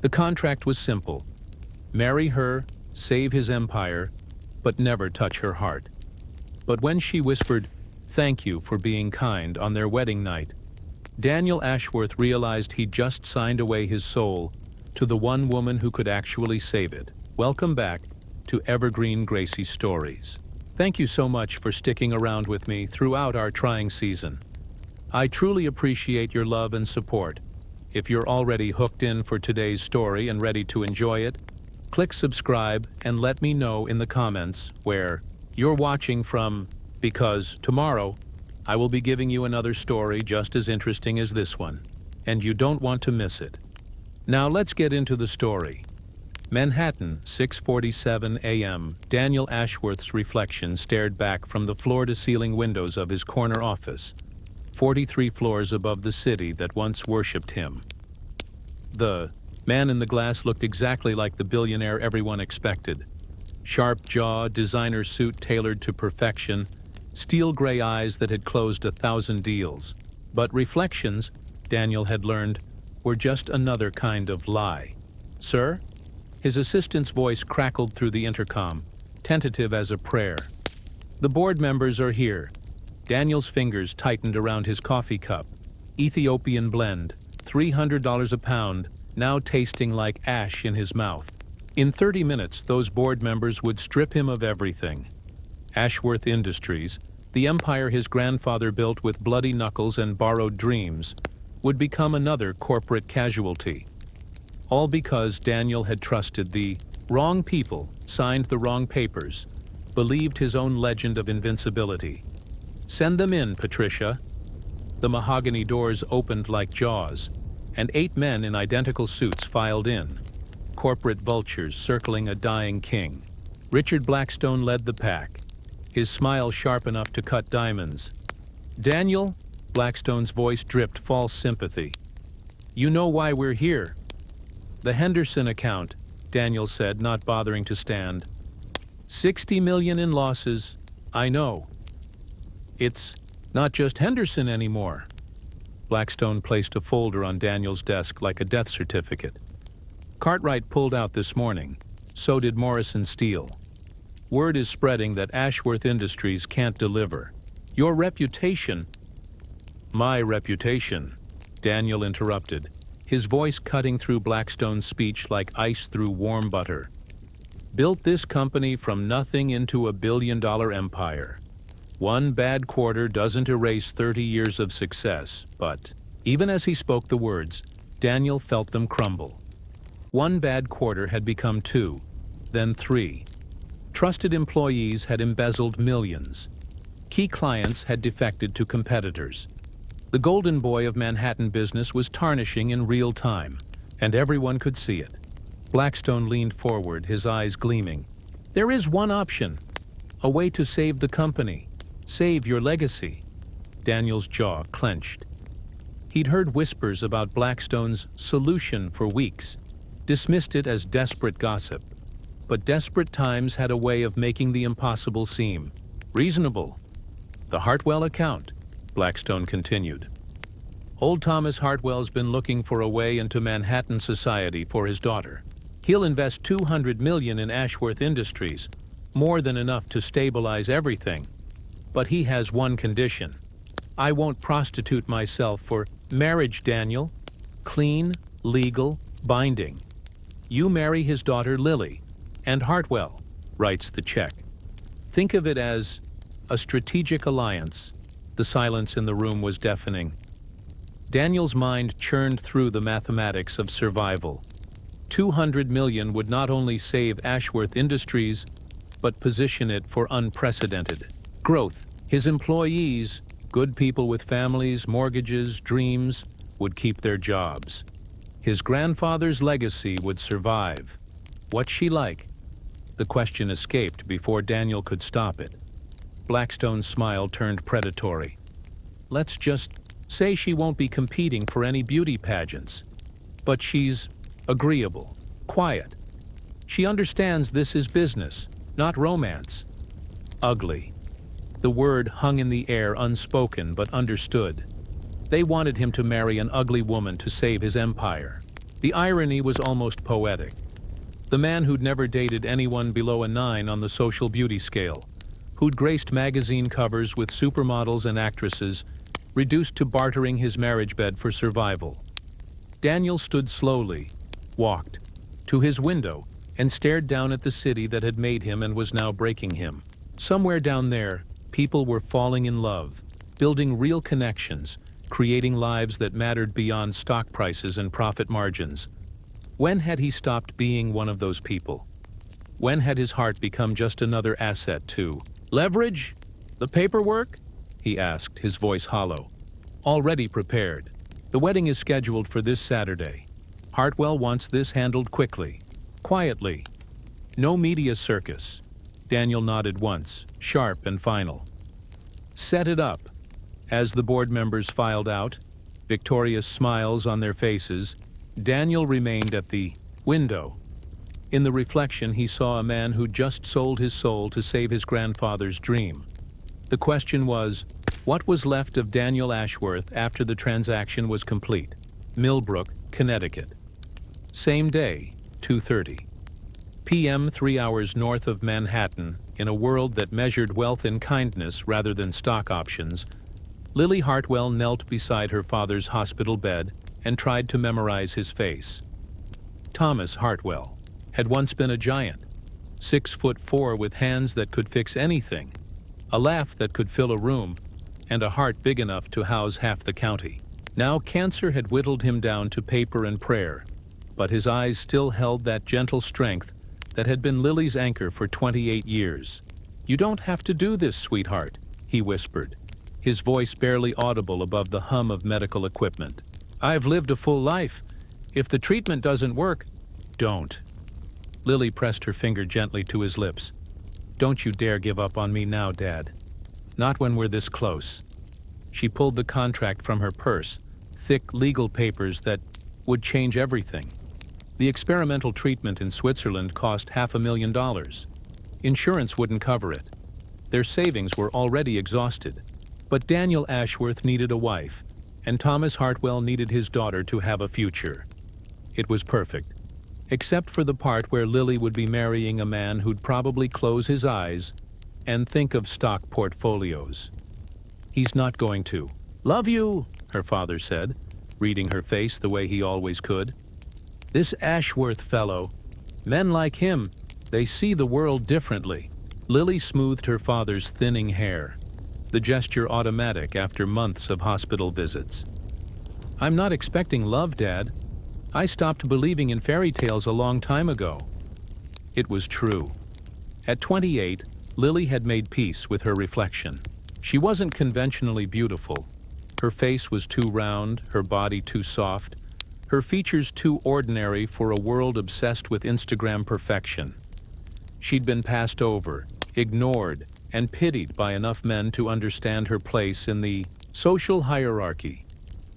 The contract was simple: marry her, save his empire, but never touch her heart. But when she whispered, "Thank you for being kind," on their wedding night, Daniel Ashworth realized he'd just signed away his soul to the one woman who could actually save it. Welcome back to Evergreen Gracie Stories. Thank you so much for sticking around with me throughout our trying season. I truly appreciate your love and support. If you're already hooked in for today's story and ready to enjoy it, click subscribe and let me know in the comments where you're watching from, because tomorrow I will be giving you another story just as interesting as this one, and you don't want to miss it. Now let's get into the story. Manhattan, 6:47 a.m. Daniel Ashworth's reflection stared back from the floor-to-ceiling windows of his corner office, 43 floors above the city that once worshipped him. The man in the glass looked exactly like the billionaire everyone expected. Sharp jaw, designer suit tailored to perfection, steel gray eyes that had closed 1,000 deals. But reflections, Daniel had learned, were just another kind of lie. "Sir?" His assistant's voice crackled through the intercom, tentative as a prayer. "The board members are here." Daniel's fingers tightened around his coffee cup. Ethiopian blend, $300 a pound, now tasting like ash in his mouth. In 30 minutes, those board members would strip him of everything. Ashworth Industries, the empire his grandfather built with bloody knuckles and borrowed dreams, would become another corporate casualty. All because Daniel had trusted the wrong people, signed the wrong papers, believed his own legend of invincibility. "Send them in, Patricia." The mahogany doors opened like jaws, and 8 men in identical suits filed in, corporate vultures circling a dying king. Richard Blackstone led the pack, his smile sharp enough to cut diamonds. "Daniel," Blackstone's voice dripped false sympathy, "you know why we're here." "The Henderson account," Daniel said, not bothering to stand. $60 million in losses, I know. "It's not just Henderson anymore." Blackstone placed a folder on Daniel's desk like a death certificate. "Cartwright pulled out this morning. So did Morrison Steel. Word is spreading that Ashworth Industries can't deliver. Your reputation—" "My reputation," Daniel interrupted, his voice cutting through Blackstone's speech like ice through warm butter. "Built this company from nothing into a billion-dollar empire. One bad quarter doesn't erase 30 years of success," but even as he spoke the words, Daniel felt them crumble. One bad quarter had become 2, then 3. Trusted employees had embezzled millions. Key clients had defected to competitors. The golden boy of Manhattan business was tarnishing in real time, and everyone could see it. Blackstone leaned forward, his eyes gleaming. "There is one option. A way to save the company. Save your legacy." Daniel's jaw clenched. He'd heard whispers about Blackstone's solution for weeks, dismissed it as desperate gossip. But desperate times had a way of making the impossible seem reasonable. "The Hartwell account," Blackstone continued. "Old Thomas Hartwell's been looking for a way into Manhattan society for his daughter. He'll invest $200 million in Ashworth Industries, more than enough to stabilize everything. But he has one condition. I won't prostitute myself for marriage, Daniel. Clean, legal, binding. You marry his daughter Lily, and Hartwell writes the check. Think of it as a strategic alliance." The silence in the room was deafening. Daniel's mind churned through the mathematics of survival. $200 million would not only save Ashworth Industries, but position it for unprecedented growth. His employees, good people with families, mortgages, dreams, would keep their jobs. His grandfather's legacy would survive. What's she like? The question escaped before Daniel could stop it. Blackstone's smile turned predatory. "Let's just say she won't be competing for any beauty pageants. But she's agreeable, quiet. She understands this is business, not romance. Ugly." The word hung in the air, unspoken but understood. They wanted him to marry an ugly woman to save his empire. The irony was almost poetic. The man who'd never dated anyone below a 9 on the social beauty scale, who'd graced magazine covers with supermodels and actresses, reduced to bartering his marriage bed for survival. Daniel stood slowly, walked to his window, and stared down at the city that had made him and was now breaking him. Somewhere down there, people were falling in love, building real connections, creating lives that mattered beyond stock prices and profit margins. When had he stopped being one of those people? When had his heart become just another asset to leverage? The paperwork? He asked, his voice hollow. Already prepared. The wedding is scheduled for this Saturday. Hartwell wants this handled quickly, quietly. No media circus. Daniel nodded once, sharp and final. Set it up. As the board members filed out, victorious smiles on their faces, Daniel remained at the window. In the reflection, he saw a man who just sold his soul to save his grandfather's dream. The question was, what was left of Daniel Ashworth after the transaction was complete? Millbrook, Connecticut. Same day, 2:30 p.m., 3 hours north of Manhattan, in a world that measured wealth in kindness rather than stock options, Lily Hartwell knelt beside her father's hospital bed and tried to memorize his face. Thomas Hartwell had once been a giant, 6'4" with hands that could fix anything, a laugh that could fill a room, and a heart big enough to house half the county. Now cancer had whittled him down to paper and prayer, but his eyes still held that gentle strength that had been Lily's anchor for 28 years. "You don't have to do this, sweetheart," he whispered, his voice barely audible above the hum of medical equipment. "I've lived a full life. If the treatment doesn't work, don't." Lily pressed her finger gently to his lips. "Don't you dare give up on me now, Dad. Not when we're this close." She pulled the contract from her purse, thick legal papers that would change everything. The experimental treatment in Switzerland cost $500,000. Insurance wouldn't cover it. Their savings were already exhausted. But Daniel Ashworth needed a wife, and Thomas Hartwell needed his daughter to have a future. It was perfect, except for the part where Lily would be marrying a man who'd probably close his eyes and think of stock portfolios. "He's not going to." "Love you," her father said, reading her face the way he always could. "This Ashworth fellow, men like him, they see the world differently." Lily smoothed her father's thinning hair, the gesture automatic after months of hospital visits. "I'm not expecting love, Dad. I stopped believing in fairy tales a long time ago." It was true. At 28, Lily had made peace with her reflection. She wasn't conventionally beautiful. Her face was too round, her body too soft, her features too ordinary for a world obsessed with Instagram perfection. She'd been passed over, ignored, and pitied by enough men to understand her place in the social hierarchy.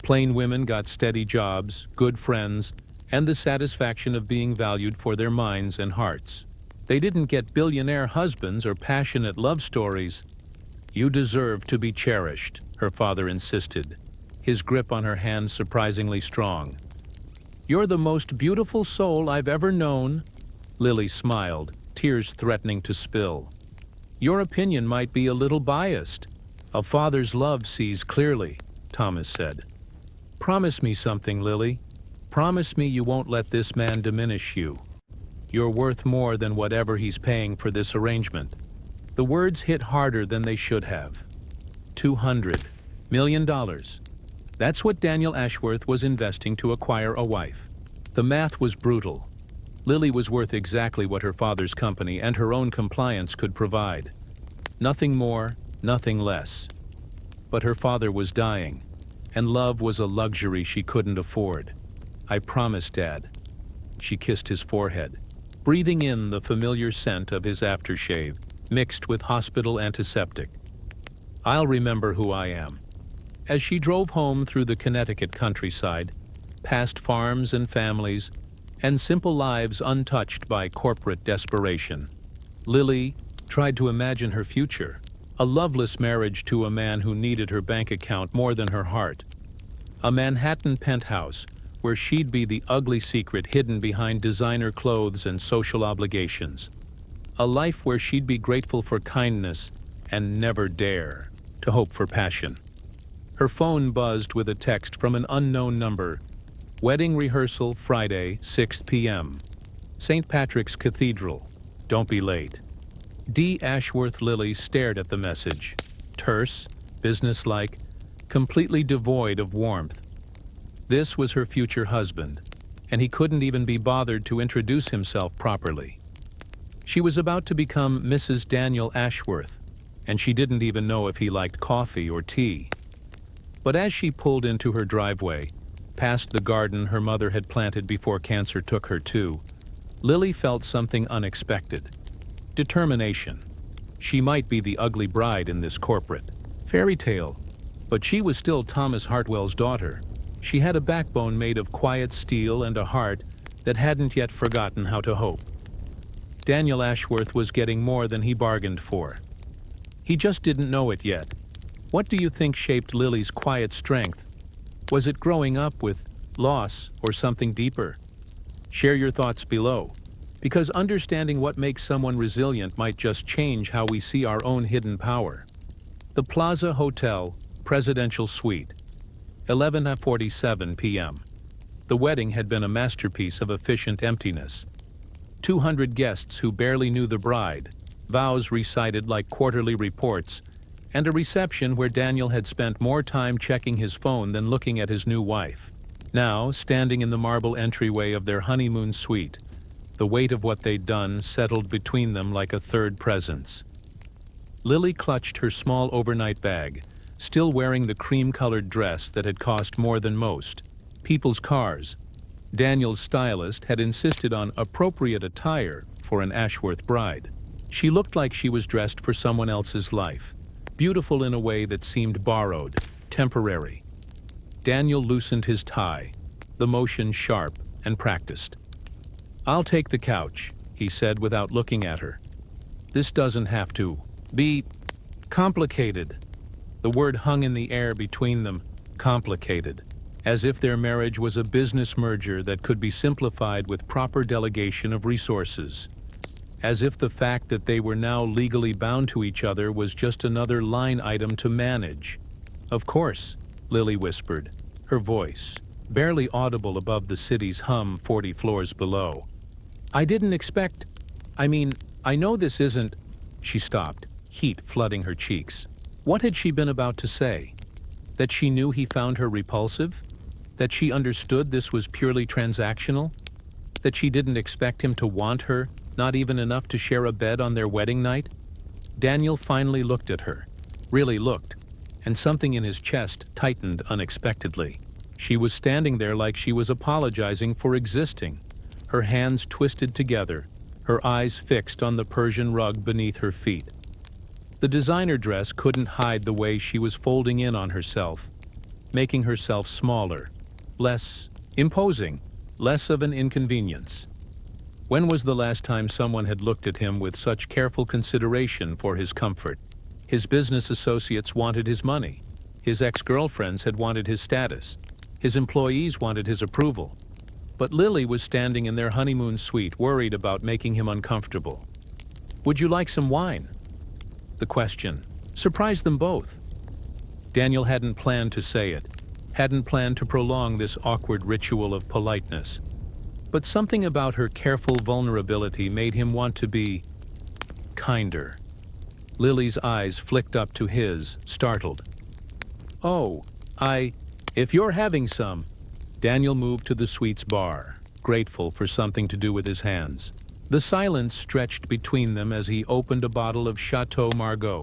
Plain women got steady jobs, good friends, and the satisfaction of being valued for their minds and hearts. They didn't get billionaire husbands or passionate love stories. "You deserve to be cherished," her father insisted, his grip on her hand surprisingly strong. "You're the most beautiful soul I've ever known." Lily smiled, tears threatening to spill. "Your opinion might be a little biased. A father's love sees clearly," Thomas said. "Promise me something, Lily. Promise me you won't let this man diminish you. You're worth more than whatever he's paying for this arrangement." The words hit harder than they should have. $200 million. That's what Daniel Ashworth was investing to acquire a wife. The math was brutal. Lily was worth exactly what her father's company and her own compliance could provide. Nothing more, nothing less. But her father was dying, and love was a luxury she couldn't afford. "I promise, Dad." She kissed his forehead, breathing in the familiar scent of his aftershave, mixed with hospital antiseptic. "I'll remember who I am." As she drove home through the Connecticut countryside, past farms and families, and simple lives untouched by corporate desperation, Lily tried to imagine her future, a loveless marriage to a man who needed her bank account more than her heart, a Manhattan penthouse where she'd be the ugly secret hidden behind designer clothes and social obligations. A life where she'd be grateful for kindness and never dare to hope for passion. Her phone buzzed with a text from an unknown number. Wedding rehearsal Friday, 6 p.m. St. Patrick's Cathedral. Don't be late. D. Ashworth. Lily stared at the message. Terse, businesslike, completely devoid of warmth. This was her future husband, and he couldn't even be bothered to introduce himself properly. She was about to become Mrs. Daniel Ashworth, and she didn't even know if he liked coffee or tea. But as she pulled into her driveway, past the garden her mother had planted before cancer took her too, Lily felt something unexpected. Determination. She might be the ugly bride in this corporate fairy tale, but she was still Thomas Hartwell's daughter. She had a backbone made of quiet steel and a heart that hadn't yet forgotten how to hope. Daniel Ashworth was getting more than he bargained for. He just didn't know it yet. What do you think shaped Lily's quiet strength? Was it growing up with loss or something deeper? Share your thoughts below, because understanding what makes someone resilient might just change how we see our own hidden power. The Plaza Hotel, Presidential Suite, 11:47 p.m. The wedding had been a masterpiece of efficient emptiness. 200 guests who barely knew the bride, vows recited like quarterly reports, and a reception where Daniel had spent more time checking his phone than looking at his new wife. Now, standing in the marble entryway of their honeymoon suite, the weight of what they'd done settled between them like a third presence. Lily clutched her small overnight bag, still wearing the cream-colored dress that had cost more than most people's cars. Daniel's stylist had insisted on appropriate attire for an Ashworth bride. She looked like she was dressed for someone else's life, beautiful in a way that seemed borrowed, temporary. Daniel loosened his tie, the motion sharp and practiced. "I'll take the couch," he said without looking at her. "This doesn't have to be complicated." The word hung in the air between them, complicated, as if their marriage was a business merger that could be simplified with proper delegation of resources. As if the fact that they were now legally bound to each other was just another line item to manage. "Of course," Lily whispered, her voice barely audible above the city's hum 40 floors below. "I didn't expect... I know this isn't..." She stopped, heat flooding her cheeks. What had she been about to say? That she knew he found her repulsive? That she understood this was purely transactional? That she didn't expect him to want her, not even enough to share a bed on their wedding night? Daniel finally looked at her, really looked, and something in his chest tightened unexpectedly. She was standing there like she was apologizing for existing, her hands twisted together, her eyes fixed on the Persian rug beneath her feet. The designer dress couldn't hide the way she was folding in on herself, making herself smaller, less imposing, less of an inconvenience. When was the last time someone had looked at him with such careful consideration for his comfort? His business associates wanted his money. His ex-girlfriends had wanted his status. His employees wanted his approval. But Lily was standing in their honeymoon suite, worried about making him uncomfortable. "Would you like some wine?" The question surprised them both. Daniel hadn't planned to say it, hadn't planned to prolong this awkward ritual of politeness. But something about her careful vulnerability made him want to be kinder. Lily's eyes flicked up to his, startled. "Oh, if you're having some..." Daniel moved to the suite's bar, grateful for something to do with his hands. The silence stretched between them as he opened a bottle of Chateau Margaux,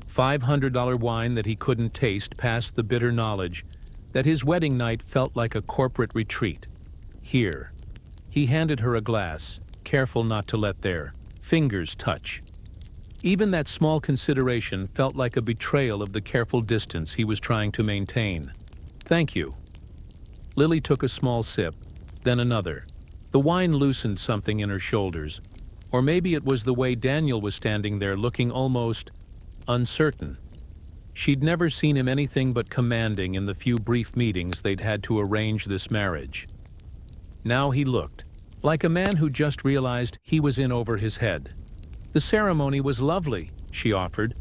$500 wine that he couldn't taste past the bitter knowledge that his wedding night felt like a corporate retreat. "Here." He handed her a glass, careful not to let their fingers touch. Even that small consideration felt like a betrayal of the careful distance he was trying to maintain. "Thank you." Lily took a small sip, then another. The wine loosened something in her shoulders, or maybe it was the way Daniel was standing there looking almost uncertain. She'd never seen him anything but commanding in the few brief meetings they'd had to arrange this marriage. Now he looked like a man who just realized he was in over his head. The ceremony was lovely, she offered,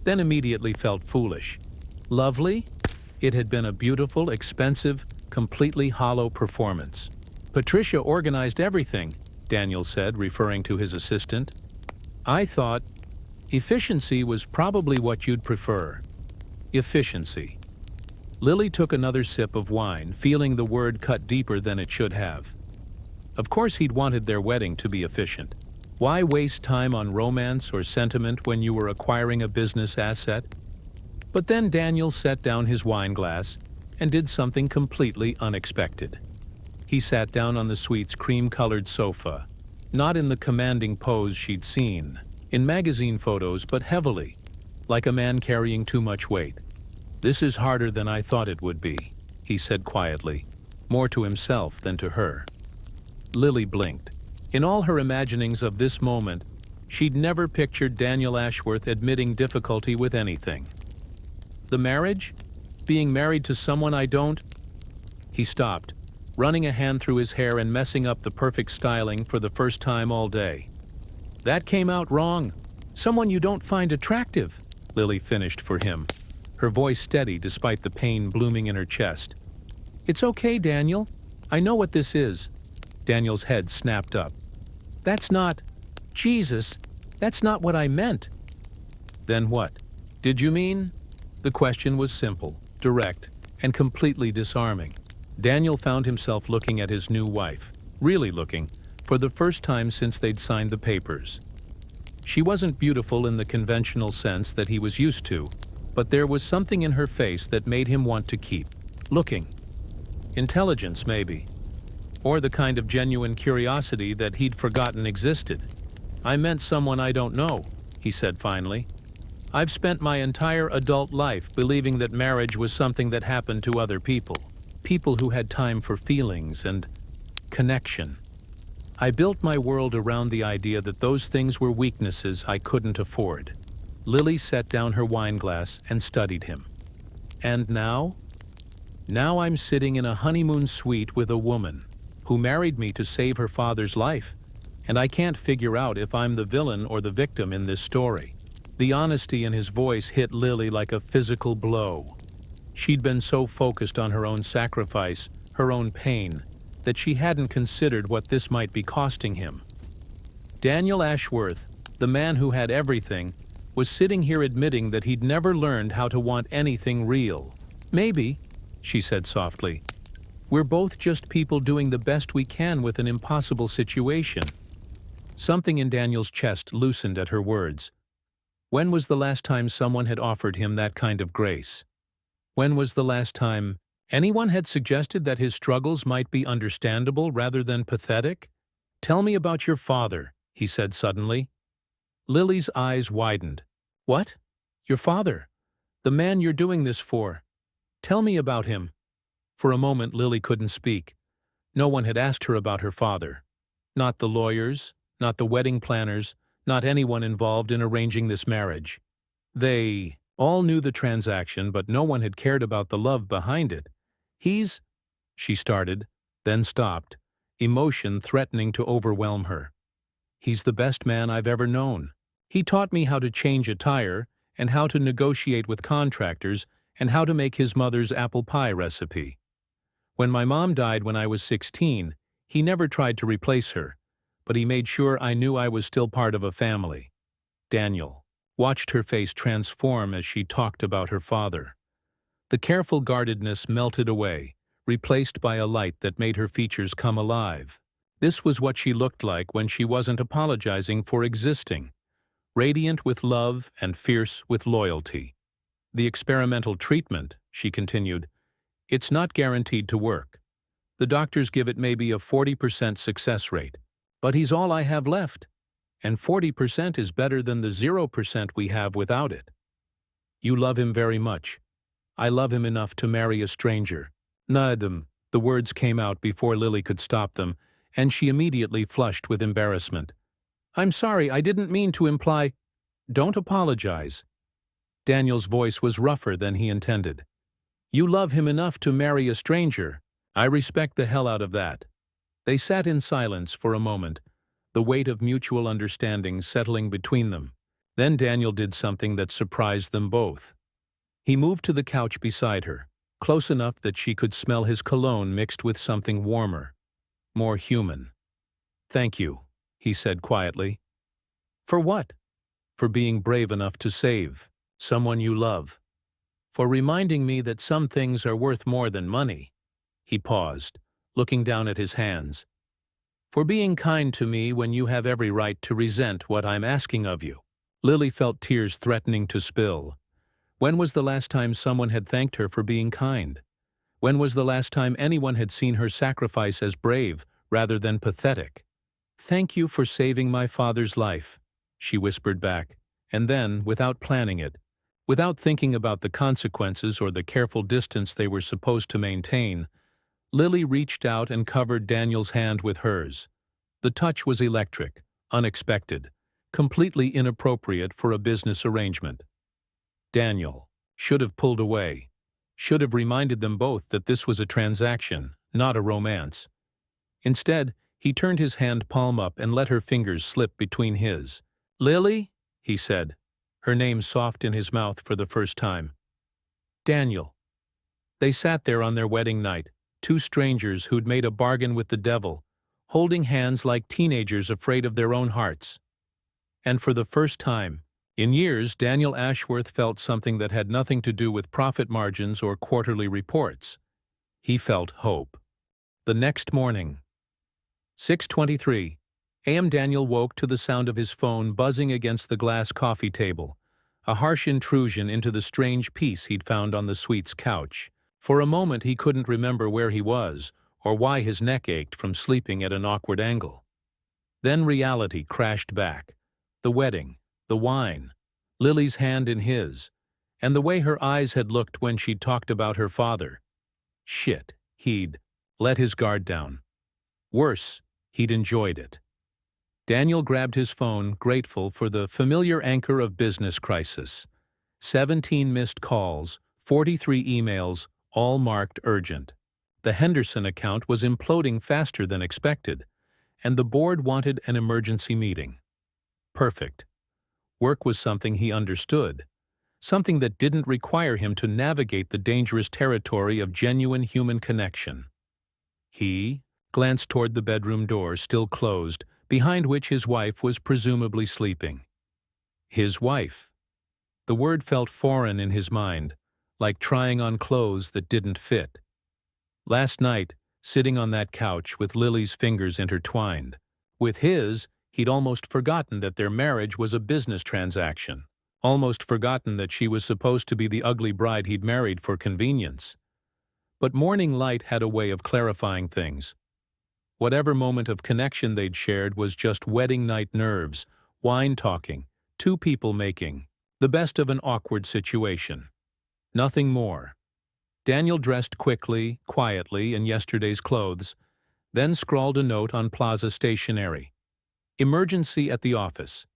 then immediately felt foolish. Lovely? It had been a beautiful, expensive, completely hollow performance. Patricia organized everything, Daniel said, referring to his assistant. I thought efficiency was probably what you'd prefer. Efficiency. Lily took another sip of wine, feeling the word cut deeper than it should have. Of course he'd wanted their wedding to be efficient. Why waste time on romance or sentiment when you were acquiring a business asset? But then Daniel set down his wine glass and did something completely unexpected. He sat down on the suite's cream-colored sofa, not in the commanding pose she'd seen in magazine photos, but heavily, like a man carrying too much weight. "This is harder than I thought it would be," he said quietly, more to himself than to her. Lily blinked. In all her imaginings of this moment, she'd never pictured Daniel Ashworth admitting difficulty with anything. The marriage? Being married to someone I don't? He stopped, running a hand through his hair and messing up the perfect styling for the first time all day. "That came out wrong. Someone you don't find attractive," Lily finished for him, her voice steady despite the pain blooming in her chest. "It's okay, Daniel. I know what this is." Daniel's head snapped up. "That's not... Jesus, that's not what I meant." "Then what did you mean?" The question was simple, direct, and completely disarming. Daniel found himself looking at his new wife, really looking, for the first time since they'd signed the papers. She wasn't beautiful in the conventional sense that he was used to, but there was something in her face that made him want to keep looking. Intelligence, maybe. Or the kind of genuine curiosity that he'd forgotten existed. "I meant someone I don't know," he said finally. "I've spent my entire adult life believing that marriage was something that happened to other people. People who had time for feelings and connection. I built my world around the idea that those things were weaknesses I couldn't afford." Lily set down her wine glass and studied him. "And now? Now I'm sitting in a honeymoon suite with a woman who married me to save her father's life, and I can't figure out if I'm the villain or the victim in this story." The honesty in his voice hit Lily like a physical blow. She'd been so focused on her own sacrifice, her own pain, that she hadn't considered what this might be costing him. Daniel Ashworth, the man who had everything, was sitting here admitting that he'd never learned how to want anything real. "Maybe," she said softly, "we're both just people doing the best we can with an impossible situation." Something in Daniel's chest loosened at her words. When was the last time someone had offered him that kind of grace? When was the last time anyone had suggested that his struggles might be understandable rather than pathetic? "Tell me about your father," he said suddenly. Lily's eyes widened. "What? Your father? The man you're doing this for? Tell me about him." For a moment Lily couldn't speak. No one had asked her about her father. Not the lawyers, not the wedding planners, not anyone involved in arranging this marriage. They all knew the transaction, but no one had cared about the love behind it. She started, then stopped, emotion threatening to overwhelm her. "He's the best man I've ever known. He taught me how to change a tire, and how to negotiate with contractors, and how to make his mother's apple pie recipe. When my mom died when I was 16, he never tried to replace her, but he made sure I knew I was still part of a family." Daniel watched her face transform as she talked about her father. The careful guardedness melted away, replaced by a light that made her features come alive. This was what she looked like when she wasn't apologizing for existing, radiant with love and fierce with loyalty. "The experimental treatment," she continued, "it's not guaranteed to work. The doctors give it maybe a 40% success rate. But he's all I have left, and 40% is better than the 0% we have without it. You love him very much. I love him enough to marry a stranger." "Nadam," the words came out before Lily could stop them, and she immediately flushed with embarrassment. "I'm sorry, I didn't mean to imply—" "Don't apologize." Daniel's voice was rougher than he intended. "You love him enough to marry a stranger. I respect the hell out of that." They sat in silence for a moment, the weight of mutual understanding settling between them. Then Daniel did something that surprised them both. He moved to the couch beside her, close enough that she could smell his cologne mixed with something warmer, more human. "Thank you," he said quietly. "For what?" "For being brave enough to save someone you love. For reminding me that some things are worth more than money." He paused, looking down at his hands. "For being kind to me when you have every right to resent what I'm asking of you." Lily felt tears threatening to spill. When was the last time someone had thanked her for being kind? When was the last time anyone had seen her sacrifice as brave rather than pathetic? "Thank you for saving my father's life," she whispered back, and then, without planning it, without thinking about the consequences or the careful distance they were supposed to maintain, Lily reached out and covered Daniel's hand with hers. The touch was electric, unexpected, completely inappropriate for a business arrangement. Daniel should have pulled away, should have reminded them both that this was a transaction, not a romance. Instead, he turned his hand palm up and let her fingers slip between his. "Lily?" he said, her name soft in his mouth for the first time. "Daniel." They sat there on their wedding night, two strangers who'd made a bargain with the devil, holding hands like teenagers afraid of their own hearts. And for the first time in years, Daniel Ashworth felt something that had nothing to do with profit margins or quarterly reports. He felt hope. The next morning, 6:23 a.m. Daniel woke to the sound of his phone buzzing against the glass coffee table, a harsh intrusion into the strange peace he'd found on the suite's couch. For a moment he couldn't remember where he was, or why his neck ached from sleeping at an awkward angle. Then reality crashed back. The wedding, the wine, Lily's hand in his, and the way her eyes had looked when she'd talked about her father. Shit, he'd let his guard down. Worse, he'd enjoyed it. Daniel grabbed his phone, grateful for the familiar anchor of business crisis. 17 missed calls, 43 emails, all marked urgent. The Henderson account was imploding faster than expected, and the board wanted an emergency meeting. Perfect. Work was something he understood, something that didn't require him to navigate the dangerous territory of genuine human connection. He glanced toward the bedroom door, still closed, behind which his wife was presumably sleeping. His wife. The word felt foreign in his mind, like trying on clothes that didn't fit. Last night, sitting on that couch with Lily's fingers intertwined, with his, he'd almost forgotten that their marriage was a business transaction, almost forgotten that she was supposed to be the ugly bride he'd married for convenience. But morning light had a way of clarifying things. Whatever moment of connection they'd shared was just wedding night nerves, wine talking, two people making the best of an awkward situation. Nothing more. Daniel dressed quickly, quietly in yesterday's clothes, then scrawled a note on Plaza stationery. "Emergency at the office.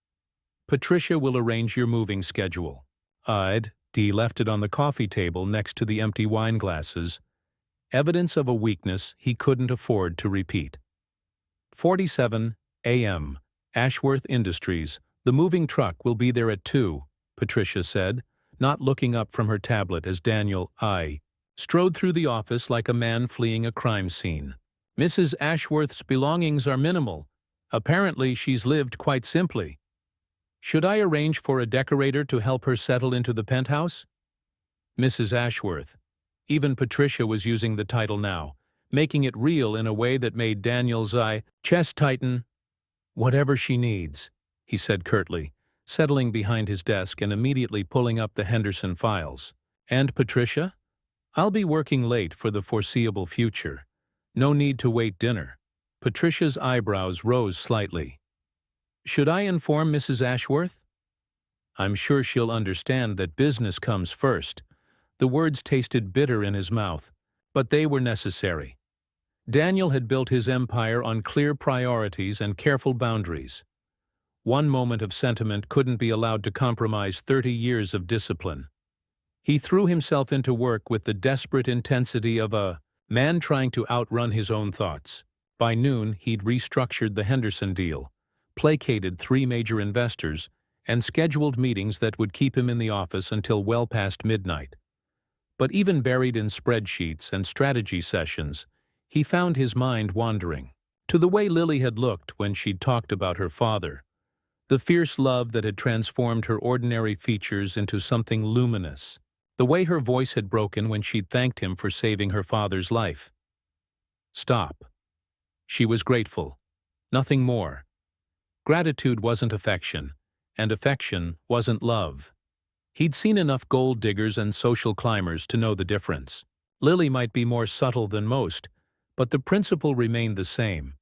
Patricia will arrange your moving schedule." D left it on the coffee table next to the empty wine glasses, evidence of a weakness he couldn't afford to repeat. 47 a.m. Ashworth Industries. "The moving truck will be there at 2, Patricia said, not looking up from her tablet as Daniel strode through the office like a man fleeing a crime scene. "Mrs. Ashworth's belongings are minimal. Apparently she's lived quite simply. Should I arrange for a decorator to help her settle into the penthouse?" Mrs. Ashworth. Even Patricia was using the title now, making it real in a way that made Daniel's chest tighten. "Whatever she needs," he said curtly, settling behind his desk and immediately pulling up the Henderson files. "And Patricia? I'll be working late for the foreseeable future. No need to wait dinner." Patricia's eyebrows rose slightly. "Should I inform Mrs. Ashworth?" "I'm sure she'll understand that business comes first." The words tasted bitter in his mouth, but they were necessary. Daniel had built his empire on clear priorities and careful boundaries. One moment of sentiment couldn't be allowed to compromise 30 years of discipline. He threw himself into work with the desperate intensity of a man trying to outrun his own thoughts. By noon, he'd restructured the Henderson deal, placated 3 major investors, and scheduled meetings that would keep him in the office until well past midnight. But even buried in spreadsheets and strategy sessions, he found his mind wandering to the way Lily had looked when she'd talked about her father, the fierce love that had transformed her ordinary features into something luminous, the way her voice had broken when she'd thanked him for saving her father's life. Stop. She was grateful. Nothing more. Gratitude wasn't affection, and affection wasn't love. He'd seen enough gold diggers and social climbers to know the difference. Lily might be more subtle than most, but the principle remained the same.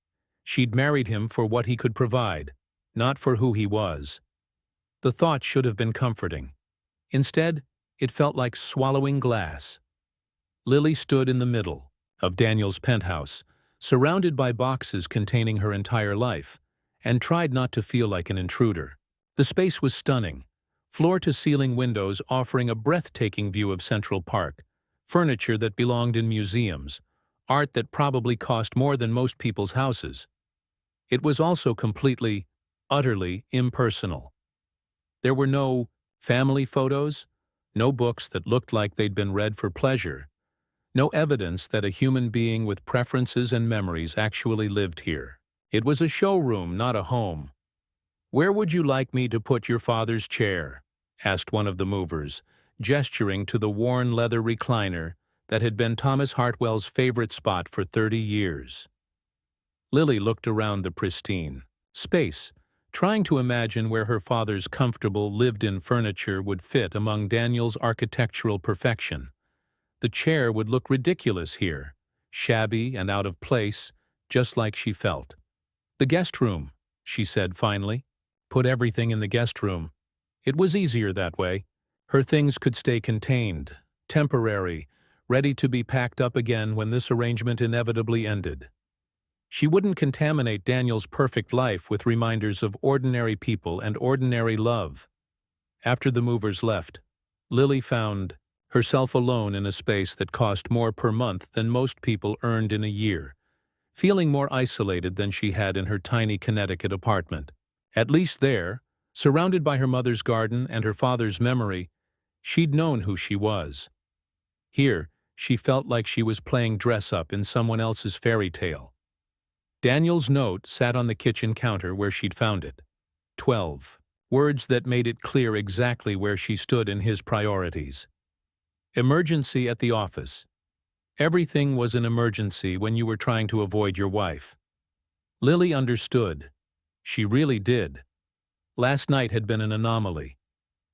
She'd married him for what he could provide, not for who he was. The thought should have been comforting. Instead, it felt like swallowing glass. Lily stood in the middle of Daniel's penthouse, surrounded by boxes containing her entire life, and tried not to feel like an intruder. The space was stunning, floor-to-ceiling windows offering a breathtaking view of Central Park, furniture that belonged in museums, art that probably cost more than most people's houses. It was also completely, utterly impersonal. There were no family photos, no books that looked like they'd been read for pleasure, no evidence that a human being with preferences and memories actually lived here. It was a showroom, not a home. "Where would you like me to put your father's chair?" asked one of the movers, gesturing to the worn leather recliner that had been Thomas Hartwell's favorite spot for 30 years. Lily looked around the pristine space, trying to imagine where her father's comfortable, lived-in furniture would fit among Daniel's architectural perfection. The chair would look ridiculous here, shabby and out of place, just like she felt. "The guest room," she said finally. "Put everything in the guest room." It was easier that way. Her things could stay contained, temporary, ready to be packed up again when this arrangement inevitably ended. She wouldn't contaminate Daniel's perfect life with reminders of ordinary people and ordinary love. After the movers left, Lily found herself alone in a space that cost more per month than most people earned in a year, feeling more isolated than she had in her tiny Connecticut apartment. At least there, surrounded by her mother's garden and her father's memory, she'd known who she was. Here, she felt like she was playing dress-up in someone else's fairy tale. Daniel's note sat on the kitchen counter where she'd found it. 12 words that made it clear exactly where she stood in his priorities. Emergency at the office. Everything was an emergency when you were trying to avoid your wife. Lily understood. She really did. Last night had been an anomaly,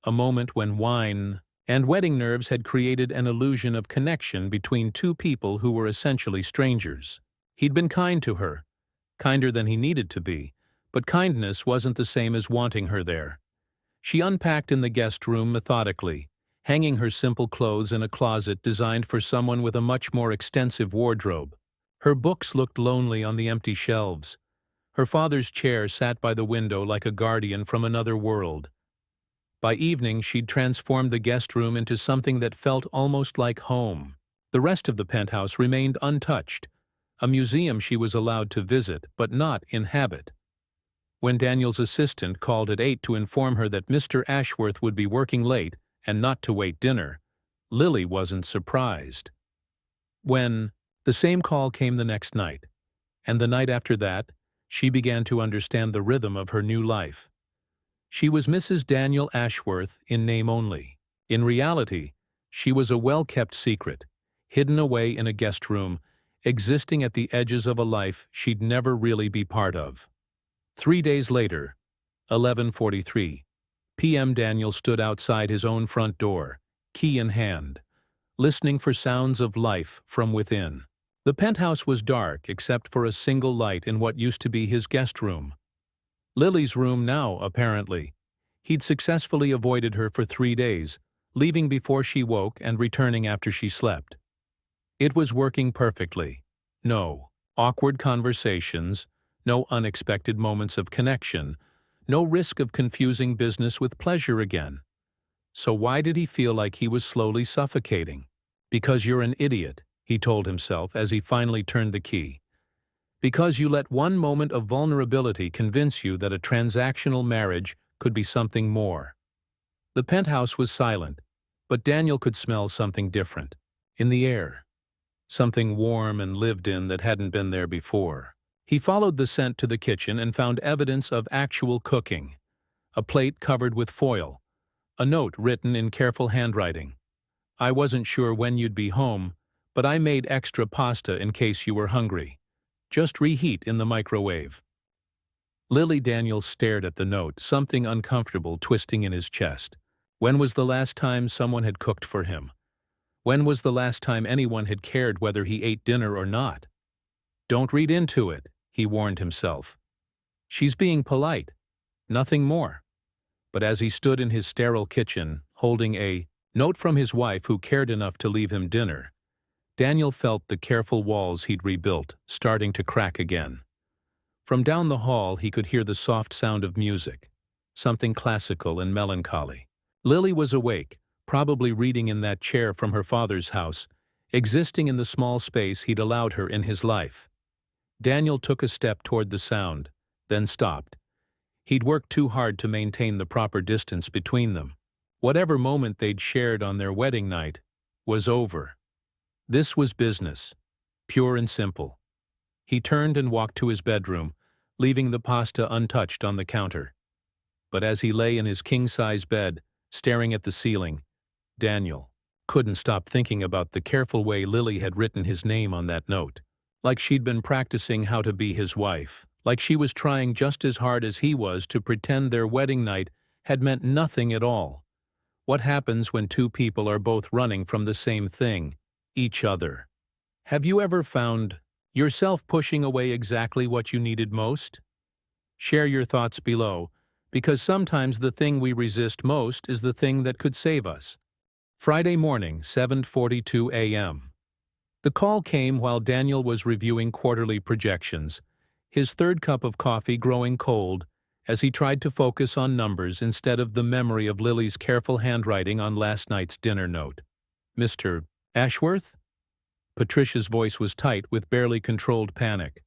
a moment when wine and wedding nerves had created an illusion of connection between two people who were essentially strangers. He'd been kind to her, kinder than he needed to be, but kindness wasn't the same as wanting her there. She unpacked in the guest room methodically, hanging her simple clothes in a closet designed for someone with a much more extensive wardrobe. Her books looked lonely on the empty shelves. Her father's chair sat by the window like a guardian from another world. By evening, she'd transformed the guest room into something that felt almost like home. The rest of the penthouse remained untouched, a museum she was allowed to visit but not inhabit. When Daniel's assistant called at 8 to inform her that Mr. Ashworth would be working late and not to wait dinner, Lily wasn't surprised. When the same call came the next night, and the night after that, she began to understand the rhythm of her new life. She was Mrs. Daniel Ashworth in name only. In reality, she was a well-kept secret, hidden away in a guest room, existing at the edges of a life she'd never really be part of. 3 days later, 11:43 p.m. Daniel stood outside his own front door, key in hand, listening for sounds of life from within. The penthouse was dark except for a single light in what used to be his guest room. Lily's room now, apparently. He'd successfully avoided her for 3 days, leaving before she woke and returning after she slept. It was working perfectly. No awkward conversations, no unexpected moments of connection, No risk of confusing business with pleasure again. So why did he feel like he was slowly suffocating? Because you're an idiot, he told himself as he finally turned the key. Because you let one moment of vulnerability convince you that a transactional marriage could be something more. The penthouse was silent, but Daniel could smell something different. In the air. Something warm and lived in that hadn't been there before. He followed the scent to the kitchen and found evidence of actual cooking. A plate covered with foil. A note written in careful handwriting. I wasn't sure when you'd be home, but I made extra pasta in case you were hungry. Just reheat in the microwave. Lily Daniels stared at the note, something uncomfortable twisting in his chest. When was the last time someone had cooked for him? When was the last time anyone had cared whether he ate dinner or not? Don't read into it, he warned himself. She's being polite. Nothing more. But as he stood in his sterile kitchen, holding a note from his wife who cared enough to leave him dinner, Daniel felt the careful walls he'd rebuilt starting to crack again. From down the hall he could hear the soft sound of music, something classical and melancholy. Lily was awake, probably reading in that chair from her father's house, existing in the small space he'd allowed her in his life. Daniel took a step toward the sound, then stopped. He'd worked too hard to maintain the proper distance between them. Whatever moment they'd shared on their wedding night was over. This was business, pure and simple. He turned and walked to his bedroom, leaving the pasta untouched on the counter. But as he lay in his king-size bed, staring at the ceiling, Daniel couldn't stop thinking about the careful way Lily had written his name on that note. Like she'd been practicing how to be his wife, like she was trying just as hard as he was to pretend their wedding night had meant nothing at all. What happens when two people are both running from the same thing, each other? Have you ever found yourself pushing away exactly what you needed most? Share your thoughts below, because sometimes the thing we resist most is the thing that could save us. Friday morning, 7:42 a.m. The call came while Daniel was reviewing quarterly projections, his third cup of coffee growing cold as he tried to focus on numbers instead of the memory of Lily's careful handwriting on last night's dinner note. Mr. Ashworth? Patricia's voice was tight with barely controlled panic.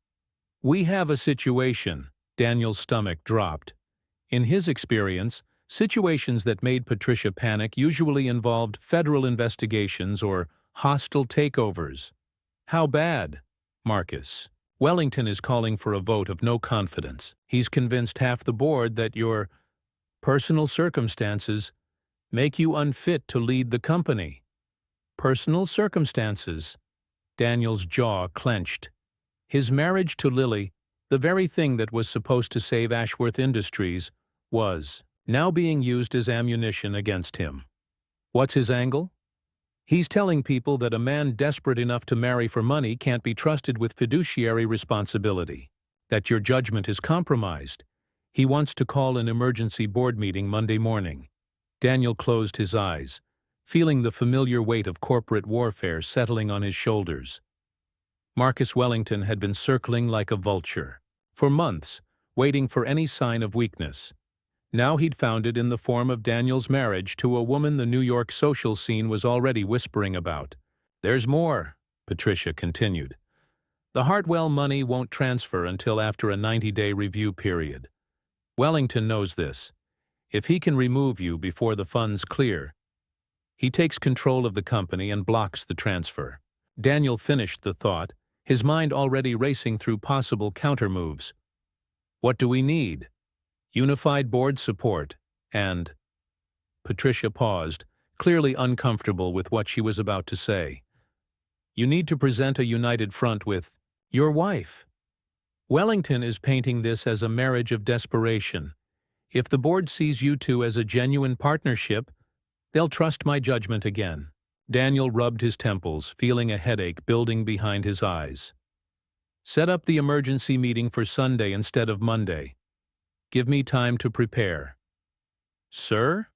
We have a situation. Daniel's stomach dropped. In his experience, situations that made Patricia panic usually involved federal investigations or hostile takeovers. How bad? Marcus. Wellington is calling for a vote of no confidence. He's convinced half the board that your personal circumstances make you unfit to lead the company. Personal circumstances. Daniel's jaw clenched. His marriage to Lily, the very thing that was supposed to save Ashworth Industries, was now being used as ammunition against him. What's his angle? He's telling people that a man desperate enough to marry for money can't be trusted with fiduciary responsibility, that your judgment is compromised. He wants to call an emergency board meeting Monday morning. Daniel closed his eyes, feeling the familiar weight of corporate warfare settling on his shoulders. Marcus Wellington had been circling like a vulture, for months, waiting for any sign of weakness. Now he'd found it in the form of Daniel's marriage to a woman the New York social scene was already whispering about. There's more, Patricia continued. The Hartwell money won't transfer until after a 90-day review period. Wellington knows this. If he can remove you before the funds clear, he takes control of the company and blocks the transfer. Daniel finished the thought, his mind already racing through possible countermoves. What do we need? Unified board support, and… Patricia paused, clearly uncomfortable with what she was about to say. You need to present a united front with your wife. Wellington is painting this as a marriage of desperation. If the board sees you two as a genuine partnership, they'll trust my judgment again. Daniel rubbed his temples, feeling a headache building behind his eyes. Set up the emergency meeting for Sunday instead of Monday. Give me time to prepare. Sir?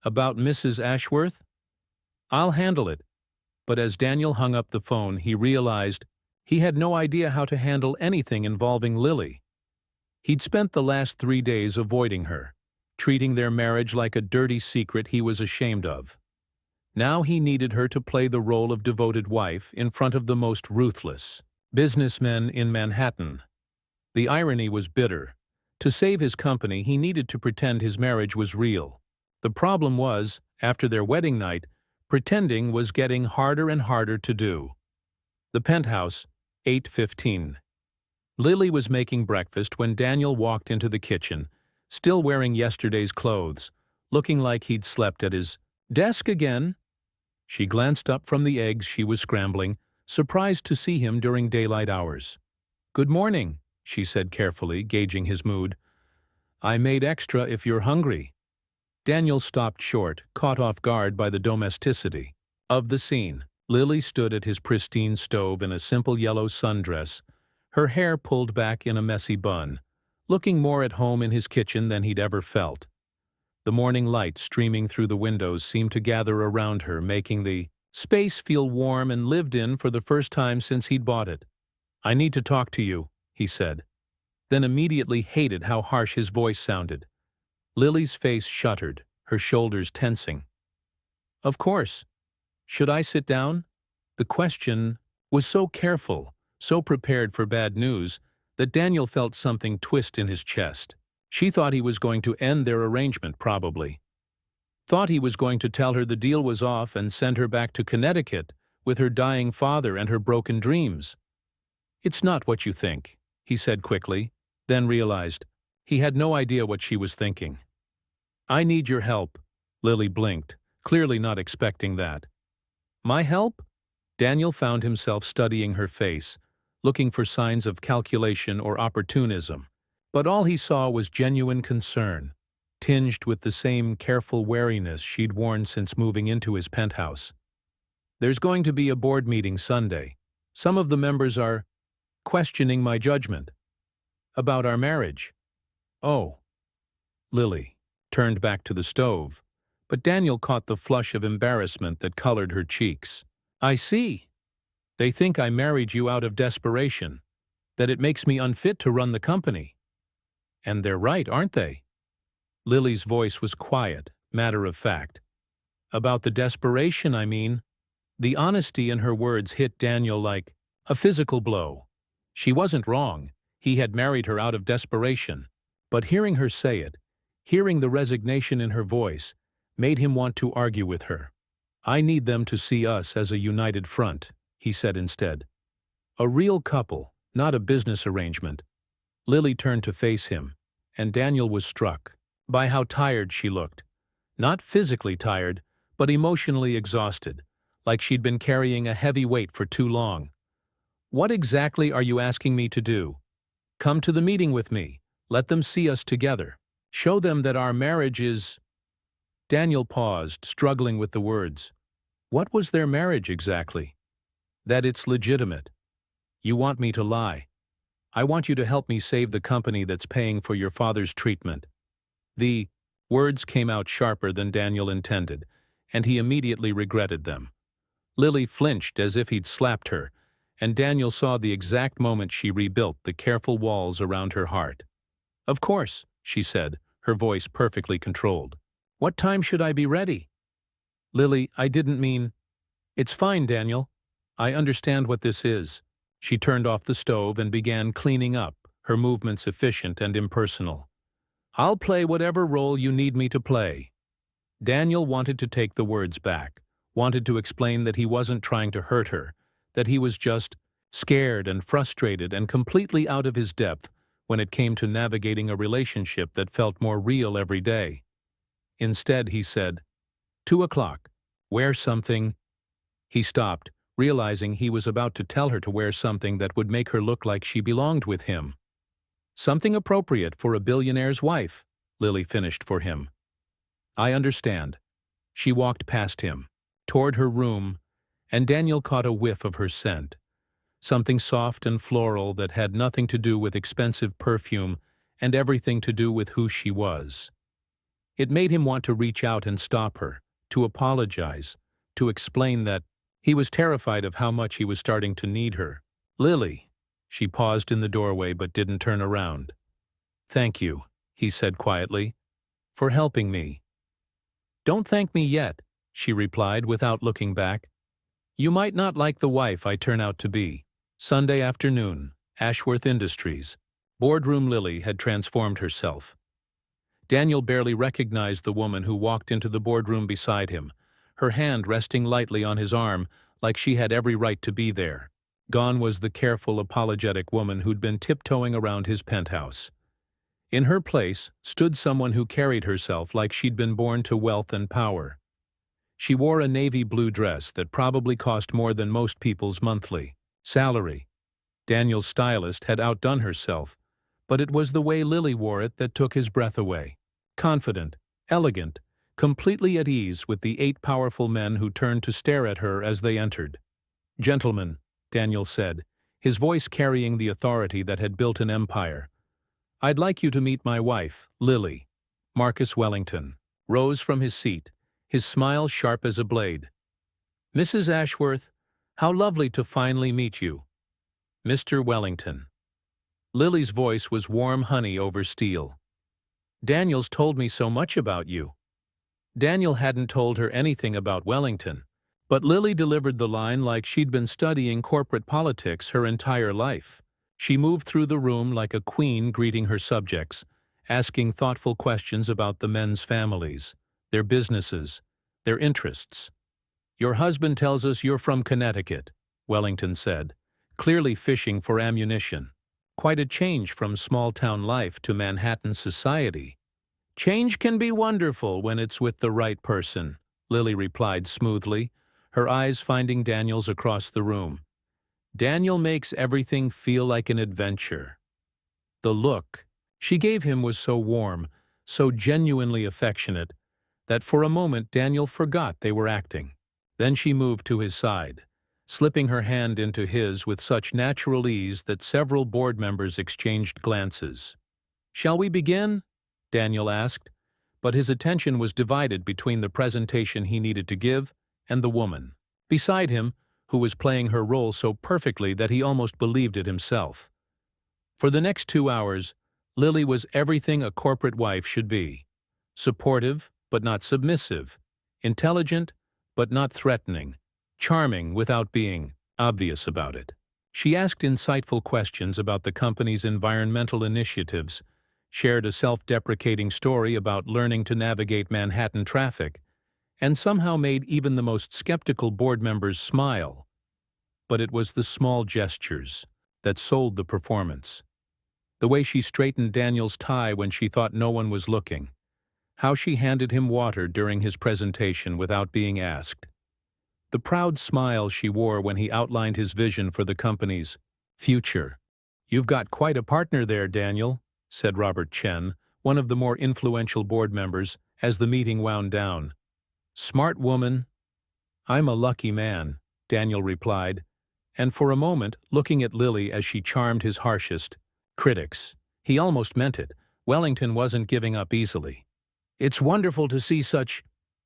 About Mrs. Ashworth? I'll handle it. But as Daniel hung up the phone, he realized he had no idea how to handle anything involving Lily. He'd spent the last 3 days avoiding her, treating their marriage like a dirty secret he was ashamed of. Now he needed her to play the role of devoted wife in front of the most ruthless businessmen in Manhattan. The irony was bitter. To save his company, he needed to pretend his marriage was real. The problem was, after their wedding night, pretending was getting harder and harder to do. The penthouse, 8:15. Lily was making breakfast when Daniel walked into the kitchen, still wearing yesterday's clothes, looking like he'd slept at his desk again. She glanced up from the eggs she was scrambling, surprised to see him during daylight hours. "Good morning," she said carefully, gauging his mood. "I made extra if you're hungry." Daniel stopped short, caught off guard by the domesticity of the scene. Lily stood at his pristine stove in a simple yellow sundress, her hair pulled back in a messy bun, looking more at home in his kitchen than he'd ever felt. The morning light streaming through the windows seemed to gather around her, making the space feel warm and lived in for the first time since he'd bought it. "I need to talk to you," he said, then immediately hated how harsh his voice sounded. Lily's face shuddered, her shoulders tensing. "Of course. Should I sit down?" The question was so careful, so prepared for bad news, that Daniel felt something twist in his chest. She thought he was going to end their arrangement, probably. Thought he was going to tell her the deal was off and send her back to Connecticut with her dying father and her broken dreams. "It's not what you think," he said quickly, then realized he had no idea what she was thinking. "I need your help." Lily blinked, clearly not expecting that. "My help?" Daniel found himself studying her face, looking for signs of calculation or opportunism. But all he saw was genuine concern, tinged with the same careful wariness she'd worn since moving into his penthouse. "There's going to be a board meeting Sunday. Some of the members are questioning my judgment about our marriage." "Oh." Lily turned back to the stove, but Daniel caught the flush of embarrassment that colored her cheeks. "I see. They think I married you out of desperation, that it makes me unfit to run the company. And they're right, aren't they?" Lily's voice was quiet, matter-of-fact. "About the desperation, I mean." The honesty in her words hit Daniel like a physical blow. She wasn't wrong. He had married her out of desperation. But hearing her say it, hearing the resignation in her voice, made him want to argue with her. "I need them to see us as a united front," he said instead. "A real couple, not a business arrangement." Lily turned to face him, and Daniel was struck by how tired she looked. Not physically tired, but emotionally exhausted, like she'd been carrying a heavy weight for too long. "What exactly are you asking me to do?" "Come to the meeting with me. Let them see us together. Show them that our marriage is—" Daniel paused, struggling with the words. What was their marriage exactly? "That it's legitimate. You want me to lie. I want you to help me save the company that's paying for your father's treatment." The words came out sharper than Daniel intended, and he immediately regretted them. Lily flinched as if he'd slapped her, and Daniel saw the exact moment she rebuilt the careful walls around her heart. "Of course," she said, her voice perfectly controlled. "What time should I be ready?" "Lily, I didn't mean—" "It's fine, Daniel. I understand what this is." She turned off the stove and began cleaning up, her movements efficient and impersonal. "I'll play whatever role you need me to play." Daniel wanted to take the words back, wanted to explain that he wasn't trying to hurt her, that he was just scared and frustrated and completely out of his depth when it came to navigating a relationship that felt more real every day. Instead, he said, 2:00. Wear something. He stopped, realizing he was about to tell her to wear something that would make her look like she belonged with him. "Something appropriate for a billionaire's wife," Lily finished for him. "I understand." She walked past him, toward her room, and Daniel caught a whiff of her scent. Something soft and floral that had nothing to do with expensive perfume and everything to do with who she was. It made him want to reach out and stop her, to apologize, to explain that he was terrified of how much he was starting to need her. "Lily." She paused in the doorway but didn't turn around. "Thank you," he said quietly, "for helping me." "Don't thank me yet," she replied without looking back. "You might not like the wife I turn out to be." Sunday afternoon, Ashworth Industries. Boardroom Lily had transformed herself. Daniel barely recognized the woman who walked into the boardroom beside him, her hand resting lightly on his arm like she had every right to be there. Gone was the careful, apologetic woman who'd been tiptoeing around his penthouse. In her place stood someone who carried herself like she'd been born to wealth and power. She wore a navy blue dress that probably cost more than most people's monthly salary. Daniel's stylist had outdone herself, but it was the way Lily wore it that took his breath away. Confident, elegant, completely at ease with the 8 powerful men who turned to stare at her as they entered. "Gentlemen," Daniel said, his voice carrying the authority that had built an empire, "I'd like you to meet my wife, Lily." Marcus Wellington rose from his seat, his smile sharp as a blade. "Mrs. Ashworth, how lovely to finally meet you." "Mr. Wellington." Lily's voice was warm honey over steel. "Daniel's told me so much about you." Daniel hadn't told her anything about Wellington, but Lily delivered the line like she'd been studying corporate politics her entire life. She moved through the room like a queen greeting her subjects, asking thoughtful questions about the men's families, their businesses, their interests. "Your husband tells us you're from Connecticut," Wellington said, clearly fishing for ammunition. "Quite a change from small-town life to Manhattan society." "Change can be wonderful when it's with the right person," Lily replied smoothly, her eyes finding Daniel's across the room. "Daniel makes everything feel like an adventure." The look she gave him was so warm, so genuinely affectionate, that for a moment Daniel forgot they were acting. Then she moved to his side, slipping her hand into his with such natural ease that several board members exchanged glances. "Shall we begin?" Daniel asked, but his attention was divided between the presentation he needed to give and the woman beside him, who was playing her role so perfectly that he almost believed it himself. For the next 2 hours, Lily was everything a corporate wife should be: supportive, but not submissive, intelligent, but not threatening, charming without being obvious about it. She asked insightful questions about the company's environmental initiatives, shared a self-deprecating story about learning to navigate Manhattan traffic, and somehow made even the most skeptical board members smile. But it was the small gestures that sold the performance. The way she straightened Daniel's tie when she thought no one was looking, how she handed him water during his presentation without being asked, the proud smile she wore when he outlined his vision for the company's future. "You've got quite a partner there, Daniel," said Robert Chen, one of the more influential board members, as the meeting wound down. "Smart woman." "I'm a lucky man," Daniel replied, and for a moment looking at Lily as she charmed his harshest critics. He almost meant it. Wellington wasn't giving up easily. "It's wonderful to see such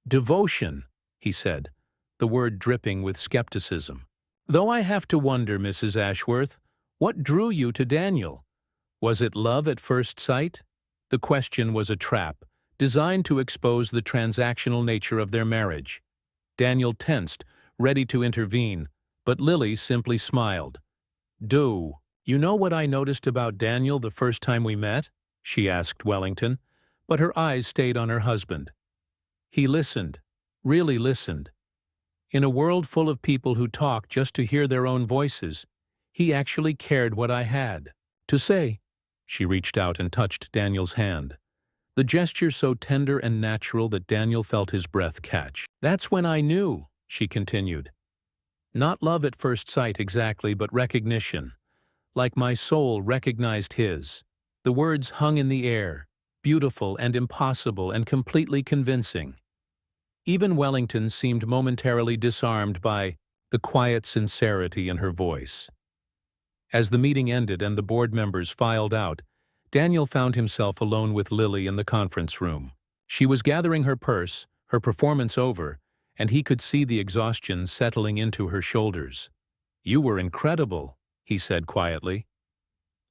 devotion," he said, the word dripping with skepticism. "Though I have to wonder, Mrs. Ashworth, what drew you to Daniel? Was it love at first sight?" The question was a trap, designed to expose the transactional nature of their marriage. Daniel tensed, ready to intervene, but Lily simply smiled. "Do you know what I noticed about Daniel the first time we met?" she asked Wellington, but her eyes stayed on her husband. "He listened, really listened. In a world full of people who talk just to hear their own voices, he actually cared what I had to say." She reached out and touched Daniel's hand, the gesture so tender and natural that Daniel felt his breath catch. "That's when I knew," she continued. "Not love at first sight exactly, but recognition. Like my soul recognized his." The words hung in the air, beautiful and impossible and completely convincing. Even Wellington seemed momentarily disarmed by the quiet sincerity in her voice. As the meeting ended and the board members filed out, Daniel found himself alone with Lily in the conference room. She was gathering her purse, her performance over, and he could see the exhaustion settling into her shoulders. "You were incredible," he said quietly.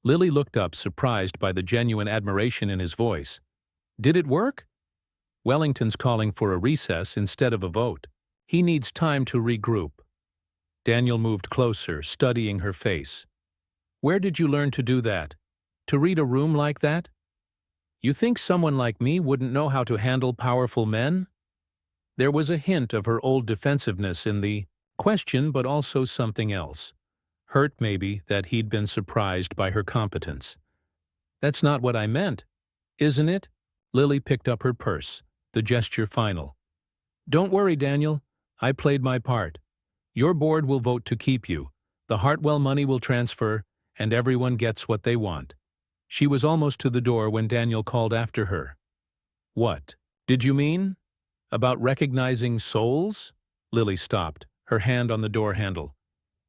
Lily looked up, surprised by the genuine admiration in his voice. Did it work? Wellington's calling for a recess instead of a vote. He needs time to regroup. Daniel moved closer, studying her face. Where did you learn to do that? To read a room like that? You think someone like me wouldn't know how to handle powerful men? There was a hint of her old defensiveness in the question, but also something else. Hurt, maybe, that he'd been surprised by her competence. That's not what I meant, isn't it? Lily picked up her purse, the gesture final. Don't worry, Daniel. I played my part. Your board will vote to keep you. The Hartwell money will transfer, and everyone gets what they want. She was almost to the door when Daniel called after her. What did you mean? About recognizing souls? Lily stopped, her hand on the door handle.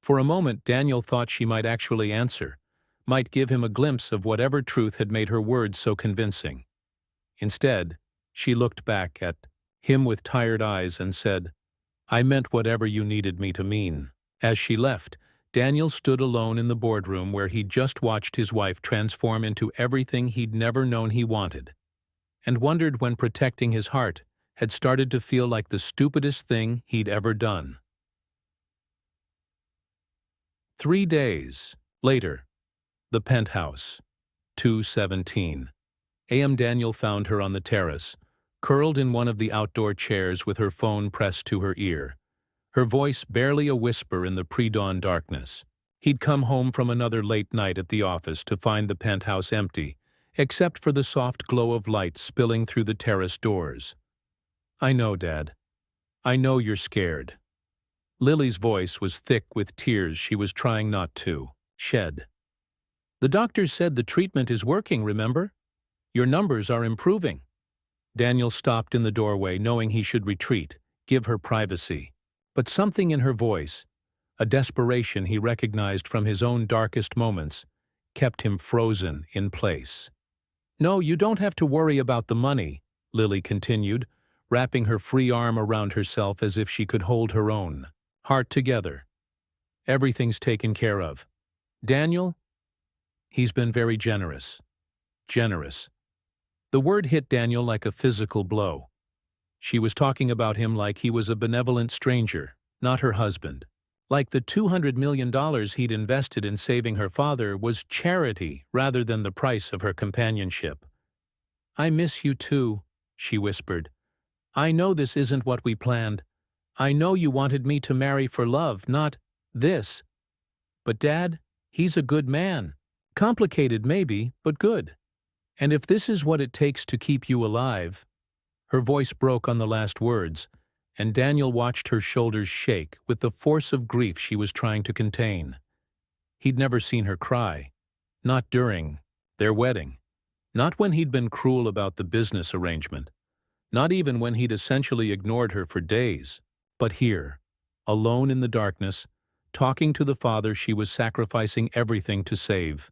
For a moment, Daniel thought she might actually answer, might give him a glimpse of whatever truth had made her words so convincing. Instead, she looked back at him with tired eyes and said, I meant whatever you needed me to mean. As she left, Daniel stood alone in the boardroom where he'd just watched his wife transform into everything he'd never known he wanted, and wondered when protecting his heart had started to feel like the stupidest thing he'd ever done. 3 days later, the penthouse, 2:17 a.m. Daniel found her on the terrace, curled in one of the outdoor chairs with her phone pressed to her ear, her voice barely a whisper in the pre-dawn darkness. He'd come home from another late night at the office to find the penthouse empty, except for the soft glow of light spilling through the terrace doors. I know, Dad. I know you're scared. Lily's voice was thick with tears she was trying not to shed. The doctors said the treatment is working, remember? Your numbers are improving. Daniel stopped in the doorway, knowing he should retreat, give her privacy. But something in her voice, a desperation he recognized from his own darkest moments, kept him frozen in place. No, you don't have to worry about the money, Lily continued, wrapping her free arm around herself as if she could hold her own heart together. Everything's taken care of. Daniel? He's been very generous. Generous. The word hit Daniel like a physical blow. She was talking about him like he was a benevolent stranger, not her husband. Like the $200 million he'd invested in saving her father was charity rather than the price of her companionship. I miss you too, she whispered. I know this isn't what we planned. I know you wanted me to marry for love, not this. But Dad, he's a good man. Complicated maybe, but good. And if this is what it takes to keep you alive... Her voice broke on the last words, and Daniel watched her shoulders shake with the force of grief she was trying to contain. He'd never seen her cry. Not during their wedding. Not when he'd been cruel about the business arrangement. Not even when he'd essentially ignored her for days. But here, alone in the darkness, talking to the father she was sacrificing everything to save.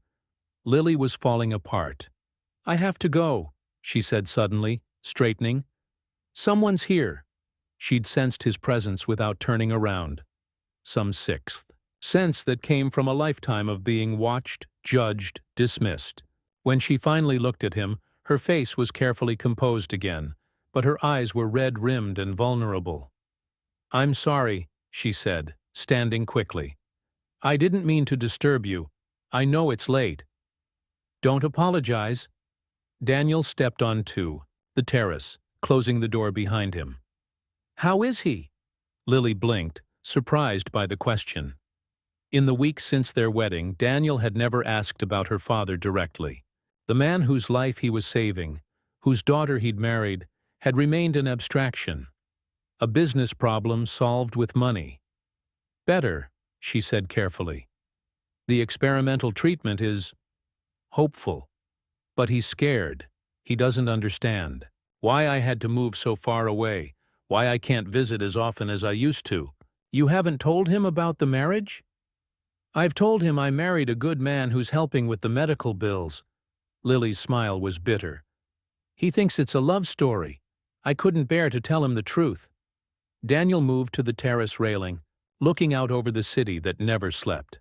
Lily was falling apart. I have to go, she said suddenly, straightening. Someone's here. She'd sensed his presence without turning around. Some sixth sense that came from a lifetime of being watched, judged, dismissed. When she finally looked at him, her face was carefully composed again, but her eyes were red-rimmed and vulnerable. I'm sorry, she said, standing quickly. I didn't mean to disturb you. I know it's late. Don't apologize. Daniel stepped onto the terrace, closing the door behind him. How is he? Lily blinked, surprised by the question. In the weeks since their wedding, Daniel had never asked about her father directly. The man whose life he was saving, whose daughter he'd married, had remained an abstraction. A business problem solved with money. Better, she said carefully. The experimental treatment is hopeful. But he's scared. He doesn't understand. Why I had to move so far away. Why I can't visit as often as I used to. You haven't told him about the marriage? I've told him I married a good man who's helping with the medical bills. Lily's smile was bitter. He thinks it's a love story. I couldn't bear to tell him the truth. Daniel moved to the terrace railing, looking out over the city that never slept.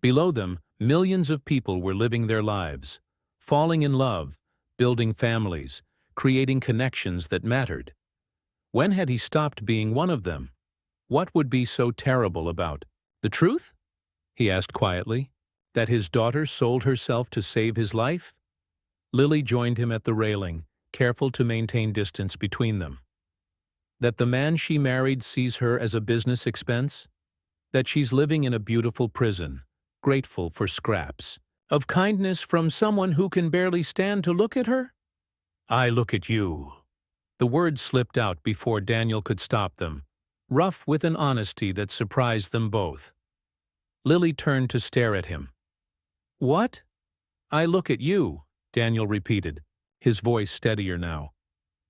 Below them, Millions of people were living their lives, falling in love, building families, creating connections that mattered. When had he stopped being one of them? What would be so terrible about the truth? He asked quietly. That his daughter sold herself to save his life? Lily joined him at the railing, careful to maintain distance between them. That the man she married sees her as a business expense? That she's living in a beautiful prison, grateful for scraps of kindness from someone who can barely stand to look at her? I look at you. The words slipped out before Daniel could stop them, rough with an honesty that surprised them both. Lily turned to stare at him. What? I look at you, Daniel repeated, his voice steadier now.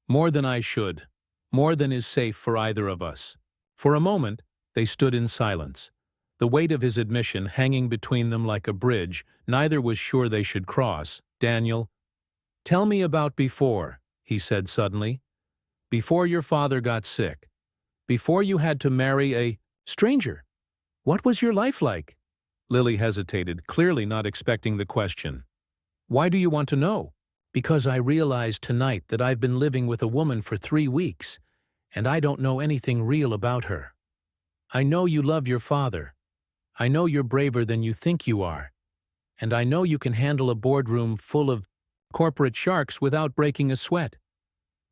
More than I should, more than is safe for either of us. For a moment, they stood in silence, the weight of his admission hanging between them like a bridge neither was sure they should cross. Daniel, tell me about before, he said suddenly. Before your father got sick. Before you had to marry a stranger. What was your life like? Lily hesitated, clearly not expecting the question. Why do you want to know? Because I realized tonight that I've been living with a woman for 3 weeks, and I don't know anything real about her. I know you love your father. I know you're braver than you think you are. And I know you can handle a boardroom full of corporate sharks without breaking a sweat.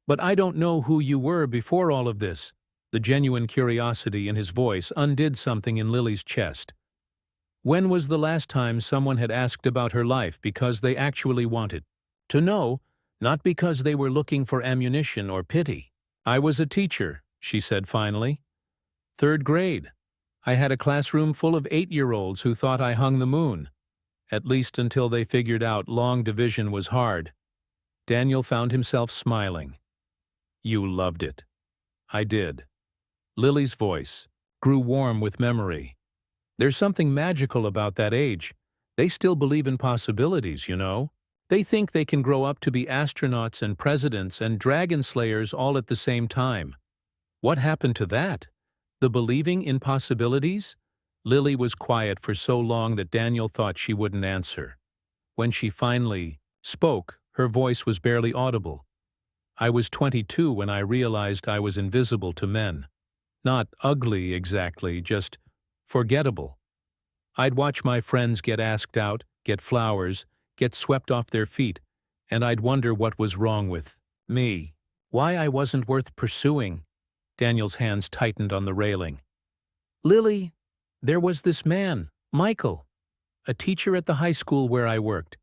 But I don't know who you were before all of this. The genuine curiosity in his voice undid something in Lily's chest. When was the last time someone had asked about her life because they actually wanted to know, not because they were looking for ammunition or pity? I was a teacher, she said finally. 3rd grade. I had a classroom full of 8-year-olds who thought I hung the moon, at least until they figured out long division was hard. Daniel found himself smiling. You loved it. I did. Lily's voice grew warm with memory. There's something magical about that age. They still believe in possibilities, you know. They think they can grow up to be astronauts and presidents and dragon slayers all at the same time. What happened to that? The believing in possibilities? Lily was quiet for so long that Daniel thought she wouldn't answer. When she finally spoke, her voice was barely audible. I was 22 when I realized I was invisible to men. Not ugly exactly, just forgettable. I'd watch my friends get asked out, get flowers, get swept off their feet, and I'd wonder what was wrong with me. Why I wasn't worth pursuing. Daniel's hands tightened on the railing. Lily, there was this man, Michael, a teacher at the high school where I worked.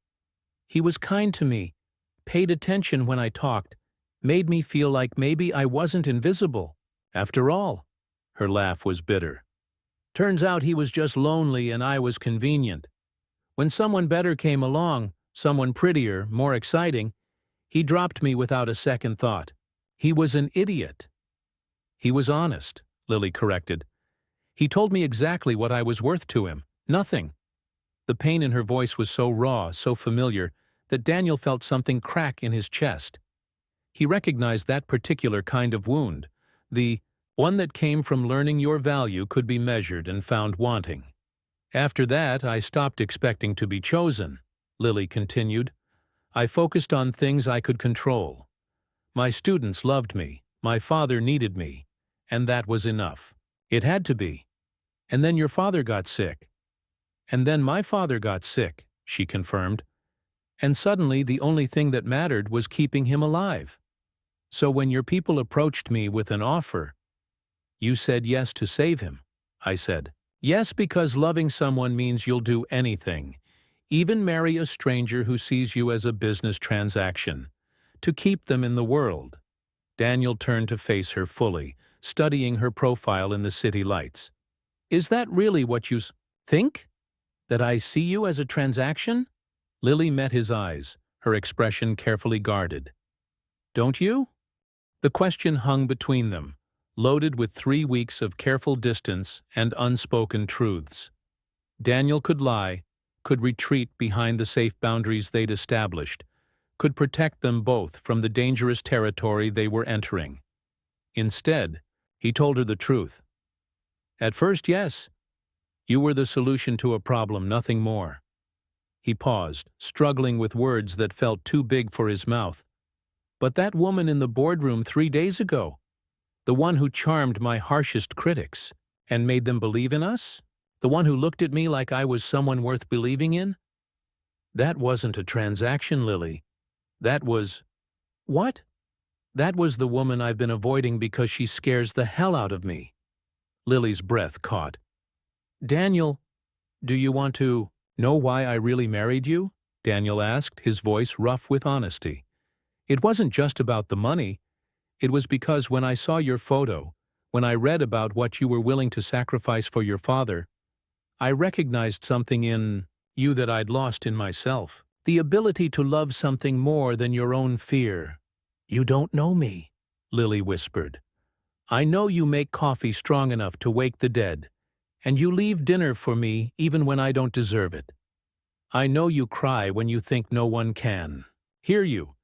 He was kind to me, paid attention when I talked, made me feel like maybe I wasn't invisible. After all, her laugh was bitter. Turns out he was just lonely and I was convenient. When someone better came along, someone prettier, more exciting, he dropped me without a second thought. He was an idiot. He was honest, Lily corrected. He told me exactly what I was worth to him. Nothing. The pain in her voice was so raw, so familiar, that Daniel felt something crack in his chest. He recognized that particular kind of wound, the one that came from learning your value could be measured and found wanting. After that, I stopped expecting to be chosen, Lily continued. I focused on things I could control. My students loved me, my father needed me, and that was enough. It had to be. And then your father got sick. And then my father got sick, she confirmed. And suddenly the only thing that mattered was keeping him alive. So when your people approached me with an offer, you said yes to save him, I said. Yes, because loving someone means you'll do anything, even marry a stranger who sees you as a business transaction, to keep them in the world. Daniel turned to face her fully, studying her profile in the city lights. Is that really what you think? That I see you as a transaction? Lily met his eyes, her expression carefully guarded. Don't you? The question hung between them, loaded with 3 weeks of careful distance and unspoken truths. Daniel could lie, could retreat behind the safe boundaries they'd established, could protect them both from the dangerous territory they were entering. Instead, he told her the truth. At first, yes. You were the solution to a problem, nothing more. He paused, struggling with words that felt too big for his mouth. But that woman in the boardroom 3 days ago, the one who charmed my harshest critics and made them believe in us? The one who looked at me like I was someone worth believing in? That wasn't a transaction, Lily. That was… What? That was the woman I've been avoiding because she scares the hell out of me. Lily's breath caught. Daniel, do you want to know why I really married you? Daniel asked, his voice rough with honesty. It wasn't just about the money. It was because when I saw your photo, when I read about what you were willing to sacrifice for your father, I recognized something in you that I'd lost in myself. The ability to love something more than your own fear. You don't know me, Lily whispered. I know you make coffee strong enough to wake the dead, and you leave dinner for me even when I don't deserve it. I know you cry when you think no one can hear you,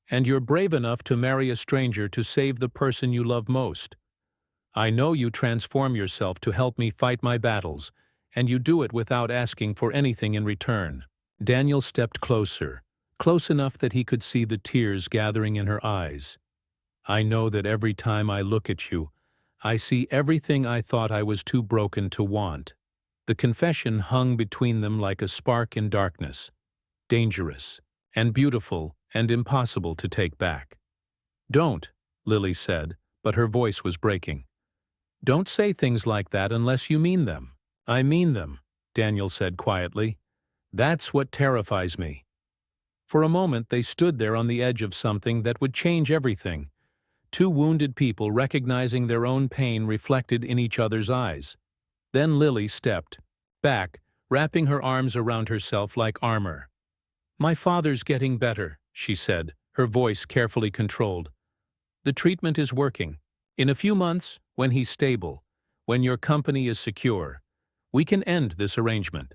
and you're brave enough to marry a stranger to save the person you love most. I know you transform yourself to help me fight my battles, and you do it without asking for anything in return. Daniel stepped closer, close enough that he could see the tears gathering in her eyes. I know that every time I look at you, I see everything I thought I was too broken to want. The confession hung between them like a spark in darkness, dangerous and beautiful and impossible to take back. Don't, Lily said, but her voice was breaking. Don't say things like that unless you mean them. I mean them, Daniel said quietly. That's what terrifies me. For a moment they stood there on the edge of something that would change everything. Two wounded people recognizing their own pain reflected in each other's eyes. Then Lily stepped back, wrapping her arms around herself like armor. My father's getting better, she said, her voice carefully controlled. The treatment is working. In a few months, when he's stable, when your company is secure, we can end this arrangement.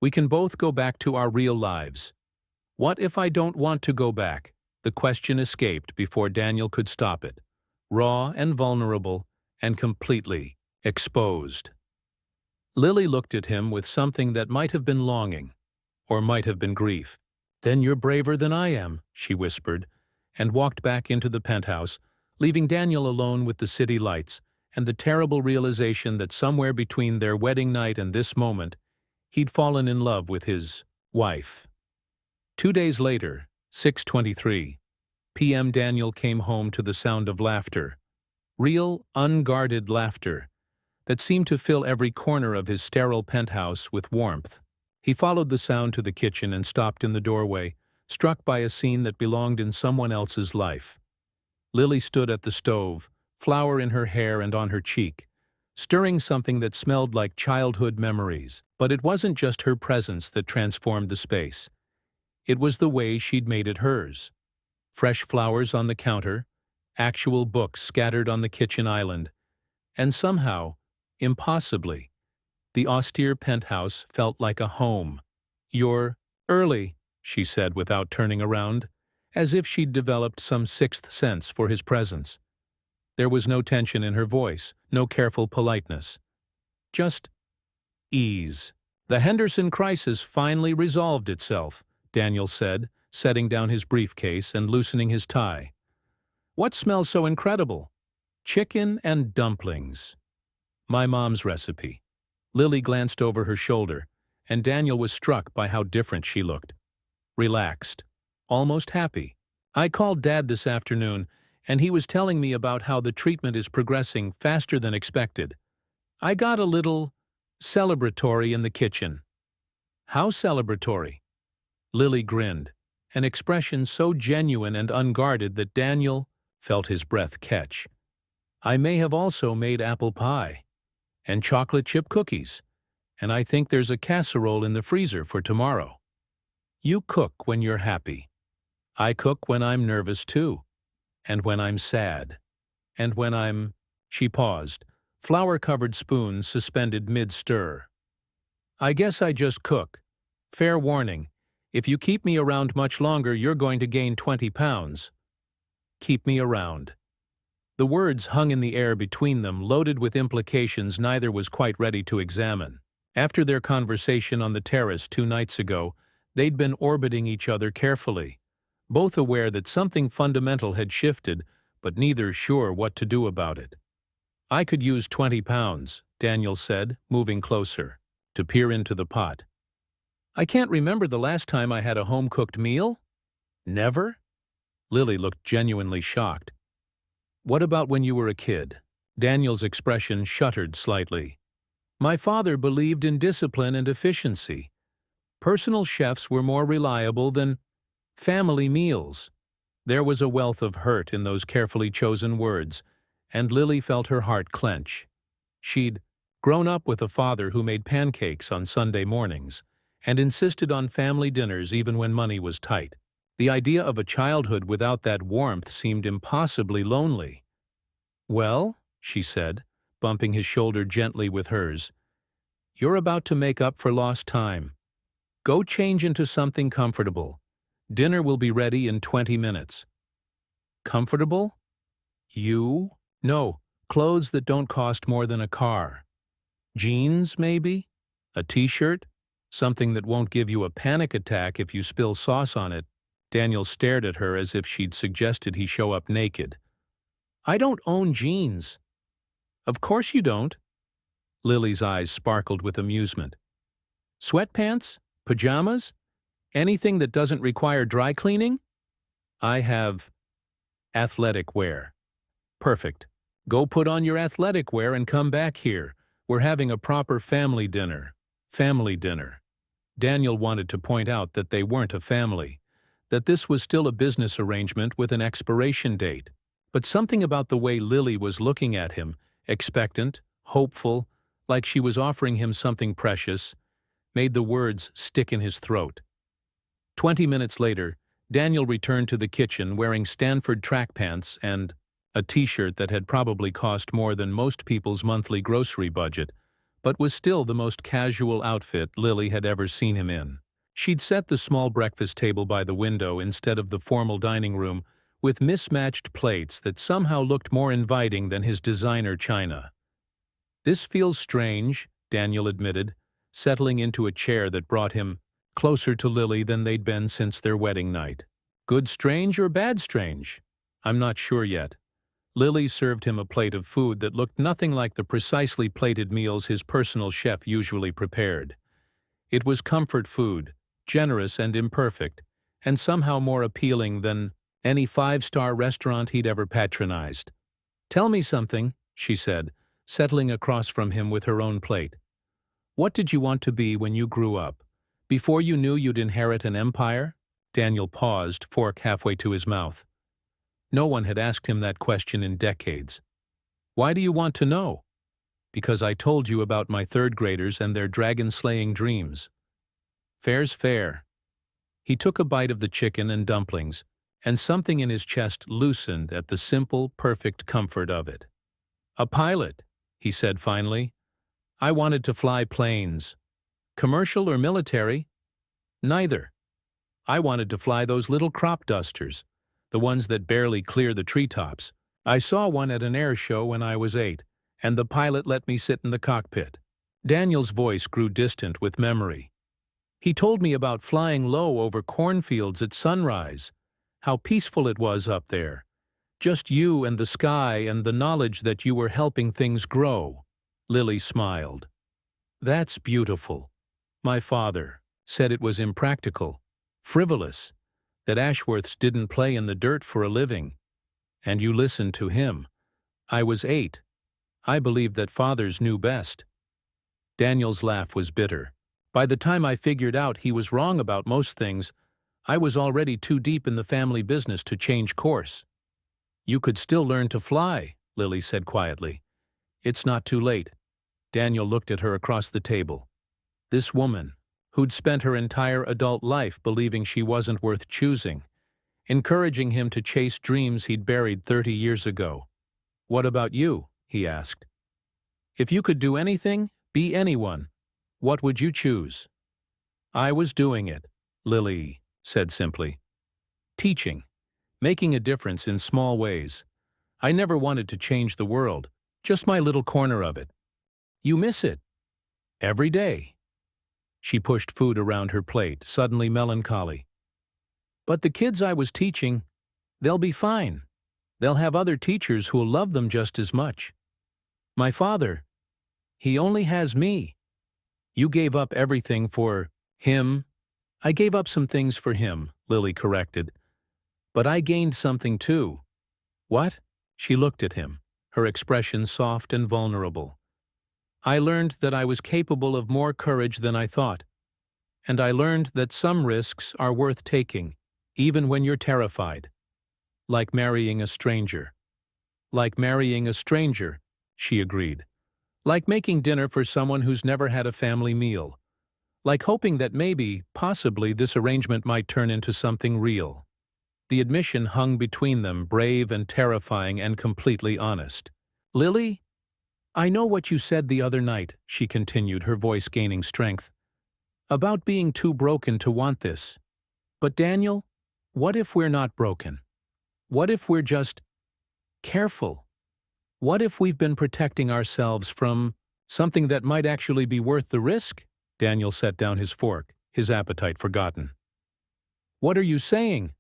We can both go back to our real lives. What if I don't want to go back? The question escaped before Daniel could stop it. Raw and vulnerable and completely exposed. Lily looked at him with something that might have been longing, or might have been grief. Then you're braver than I am, she whispered, and walked back into the penthouse, leaving Daniel alone with the city lights and the terrible realization that somewhere between their wedding night and this moment, he'd fallen in love with his wife. 2 days later, 6:23 p.m. Daniel came home to the sound of laughter. Real, unguarded laughter that seemed to fill every corner of his sterile penthouse with warmth. He followed the sound to the kitchen and stopped in the doorway, struck by a scene that belonged in someone else's life. Lily stood at the stove, flour in her hair and on her cheek, stirring something that smelled like childhood memories. But it wasn't just her presence that transformed the space. It was the way she'd made it hers. Fresh flowers on the counter, actual books scattered on the kitchen island, and somehow, impossibly, the austere penthouse felt like a home. You're early, she said without turning around, as if she'd developed some sixth sense for his presence. There was no tension in her voice, no careful politeness. Just ease. The Henderson crisis finally resolved itself, Daniel said, setting down his briefcase and loosening his tie. What smells so incredible? Chicken and dumplings. My mom's recipe. Lily glanced over her shoulder, and Daniel was struck by how different she looked. Relaxed. Almost happy. I called Dad this afternoon, and he was telling me about how the treatment is progressing faster than expected. I got a little celebratory in the kitchen. How celebratory? Lily grinned, an expression so genuine and unguarded that Daniel felt his breath catch. I may have also made apple pie and chocolate chip cookies, and I think there's a casserole in the freezer for tomorrow. You cook when you're happy. I cook when I'm nervous too, and when I'm sad, and when I'm… She paused, flour-covered spoons suspended mid-stir. I guess I just cook. Fair warning, if you keep me around much longer, you're going to gain 20 pounds. Keep me around. The words hung in the air between them, loaded with implications neither was quite ready to examine. After their conversation on the terrace 2 nights ago, They'd been orbiting each other carefully, both aware that something fundamental had shifted, but neither sure what to do about it. "I could use 20 pounds, Daniel said, moving closer, to peer into the pot. "I can't remember the last time I had a home-cooked meal." "Never?" Lily looked genuinely shocked. "What about when you were a kid?" Daniel's expression shuddered slightly. "My father believed in discipline and efficiency. Personal chefs were more reliable than family meals." There was a wealth of hurt in those carefully chosen words, and Lily felt her heart clench. She'd grown up with a father who made pancakes on Sunday mornings and insisted on family dinners even when money was tight. The idea of a childhood without that warmth seemed impossibly lonely. "Well," she said, bumping his shoulder gently with hers, "you're about to make up for lost time. Go change into something comfortable. Dinner will be ready in 20 minutes. "Comfortable? You?" "No, clothes that don't cost more than a car. Jeans, maybe? A t-shirt? Something that won't give you a panic attack if you spill sauce on it." Daniel stared at her as if she'd suggested he show up naked. "I don't own jeans." "Of course you don't." Lily's eyes sparkled with amusement. "Sweatpants? Pajamas? Anything that doesn't require dry cleaning?" "I have athletic wear." "Perfect. Go put on your athletic wear and come back here. We're having a proper family dinner." Family dinner. Daniel wanted to point out that they weren't a family, that this was still a business arrangement with an expiration date. But something about the way Lily was looking at him, expectant, hopeful, like she was offering him something precious, made the words stick in his throat. 20 minutes later, Daniel returned to the kitchen wearing Stanford track pants and a t-shirt that had probably cost more than most people's monthly grocery budget, but was still the most casual outfit Lily had ever seen him in. She'd set the small breakfast table by the window instead of the formal dining room, with mismatched plates that somehow looked more inviting than his designer china. "This feels strange," Daniel admitted, settling into a chair that brought him closer to Lily than they'd been since their wedding night. "Good strange or bad strange?" "I'm not sure yet." Lily served him a plate of food that looked nothing like the precisely plated meals his personal chef usually prepared. It was comfort food, generous and imperfect, and somehow more appealing than any five-star restaurant he'd ever patronized. "Tell me something," she said, settling across from him with her own plate. "What did you want to be when you grew up? Before you knew you'd inherit an empire?" Daniel paused, fork halfway to his mouth. No one had asked him that question in decades. "Why do you want to know?" "Because I told you about my third graders and their dragon-slaying dreams." "Fair's fair." He took a bite of the chicken and dumplings, and something in his chest loosened at the simple, perfect comfort of it. "A pilot," he said finally. "I wanted to fly planes." "Commercial or military?" "Neither. I wanted to fly those little crop dusters, the ones that barely clear the treetops. I saw one at an air show when I was 8, and the pilot let me sit in the cockpit." Daniel's voice grew distant with memory. "He told me about flying low over cornfields at sunrise, how peaceful it was up there. Just you and the sky and the knowledge that you were helping things grow." Lily smiled. "That's beautiful. My father said it was impractical, frivolous, that Ashworths didn't play in the dirt for a living. And you listened to him. I was 8. I believed that fathers knew best." Daniel's laugh was bitter. "By the time I figured out he was wrong about most things, I was already too deep in the family business to change course." "You could still learn to fly," Lily said quietly. "It's not too late." Daniel looked at her across the table. This woman, who'd spent her entire adult life believing she wasn't worth choosing, encouraging him to chase dreams he'd buried 30 years ago. "What about you?" he asked. "If you could do anything, be anyone, what would you choose?" "I was doing it," Lily said simply. "Teaching, making a difference in small ways. I never wanted to change the world, just my little corner of it." "You miss it?" "Every day." She pushed food around her plate, suddenly melancholy. But the kids I was teaching, they'll be fine. They'll have other teachers who'll love them just as much. My father, he only has me. You gave up everything for him. I gave up some things for him, Lily corrected. But I gained something too. What? She looked at him, her expression soft and vulnerable. I learned that I was capable of more courage than I thought. And I learned that some risks are worth taking, even when you're terrified. Like marrying a stranger. Like marrying a stranger, she agreed. Like making dinner for someone who's never had a family meal. Like hoping that maybe, possibly, this arrangement might turn into something real. The admission hung between them, brave and terrifying and completely honest. Lily? I know what you said the other night, she continued, her voice gaining strength. About being too broken to want this. But Daniel, what if we're not broken? What if we're just careful? What if we've been protecting ourselves from something that might actually be worth the risk? Daniel set down his fork, his appetite forgotten. What are you saying?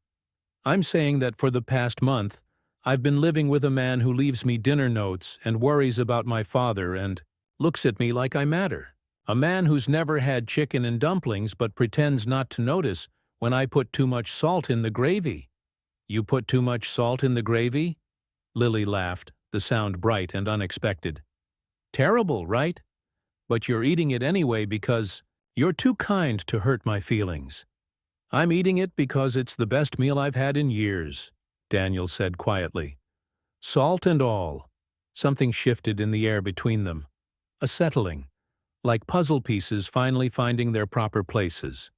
I'm saying that for the past month, I've been living with a man who leaves me dinner notes and worries about my father and looks at me like I matter. A man who's never had chicken and dumplings but pretends not to notice when I put too much salt in the gravy. You put too much salt in the gravy? Lily laughed, the sound bright and unexpected. Terrible, right? But you're eating it anyway because you're too kind to hurt my feelings. I'm eating it because it's the best meal I've had in years, Daniel said quietly. Salt and all. Something shifted in the air between them. A settling, like puzzle pieces finally finding their proper places.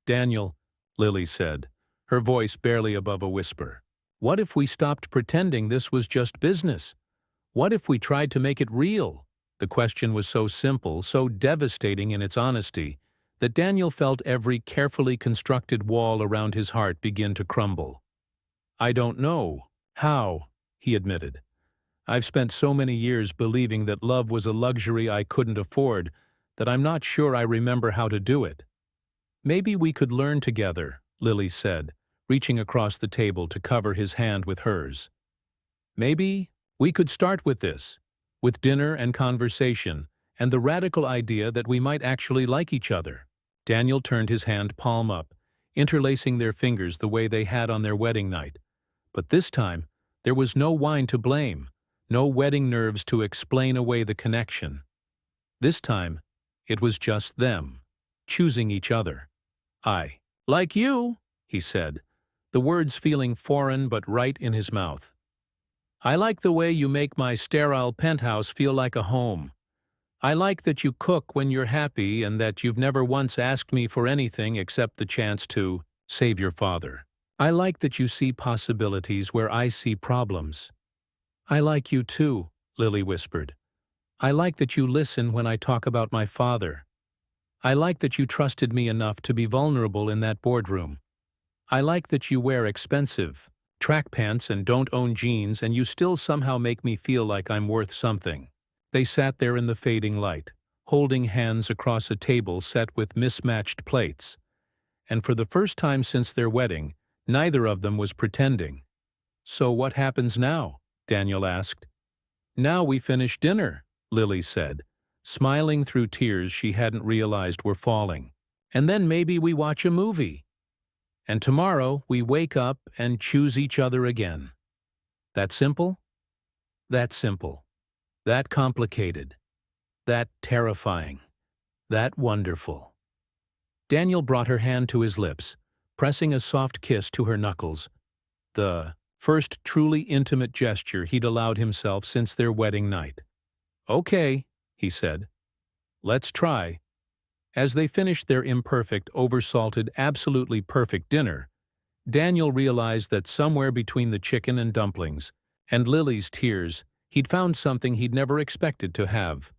Daniel, Lily said, her voice barely above a whisper. What if we stopped pretending this was just business? What if we tried to make it real? The question was so simple, so devastating in its honesty, that Daniel felt every carefully constructed wall around his heart begin to crumble. I don't know how, he admitted. I've spent so many years believing that love was a luxury I couldn't afford that I'm not sure I remember how to do it. Maybe we could learn together, Lily said, reaching across the table to cover his hand with hers. Maybe we could start with this, with dinner and conversation, and the radical idea that we might actually like each other. Daniel turned his hand palm up, interlacing their fingers the way they had on their wedding night. But this time, there was no wine to blame, no wedding nerves to explain away the connection. This time, it was just them, choosing each other. I like you, he said, the words feeling foreign but right in his mouth. I like the way you make my sterile penthouse feel like a home. I like that you cook when you're happy and that you've never once asked me for anything except the chance to save your father. I like that you see possibilities where I see problems. I like you too, Lily whispered. I like that you listen when I talk about my father. I like that you trusted me enough to be vulnerable in that boardroom. I like that you wear expensive track pants and don't own jeans and you still somehow make me feel like I'm worth something. They sat there in the fading light, holding hands across a table set with mismatched plates. And for the first time since their wedding, neither of them was pretending. So what happens now? Daniel asked. Now we finish dinner, Lily said, smiling through tears she hadn't realized were falling. And then maybe we watch a movie. And tomorrow we wake up and choose each other again. That simple? That simple. That complicated. That terrifying. That wonderful. Daniel brought her hand to his lips, pressing a soft kiss to her knuckles. The first truly intimate gesture he'd allowed himself since their wedding night. Okay, he said. Let's try. As they finished their imperfect, oversalted, absolutely perfect dinner, Daniel realized that somewhere between the chicken and dumplings and Lily's tears, he'd found something he'd never expected to have.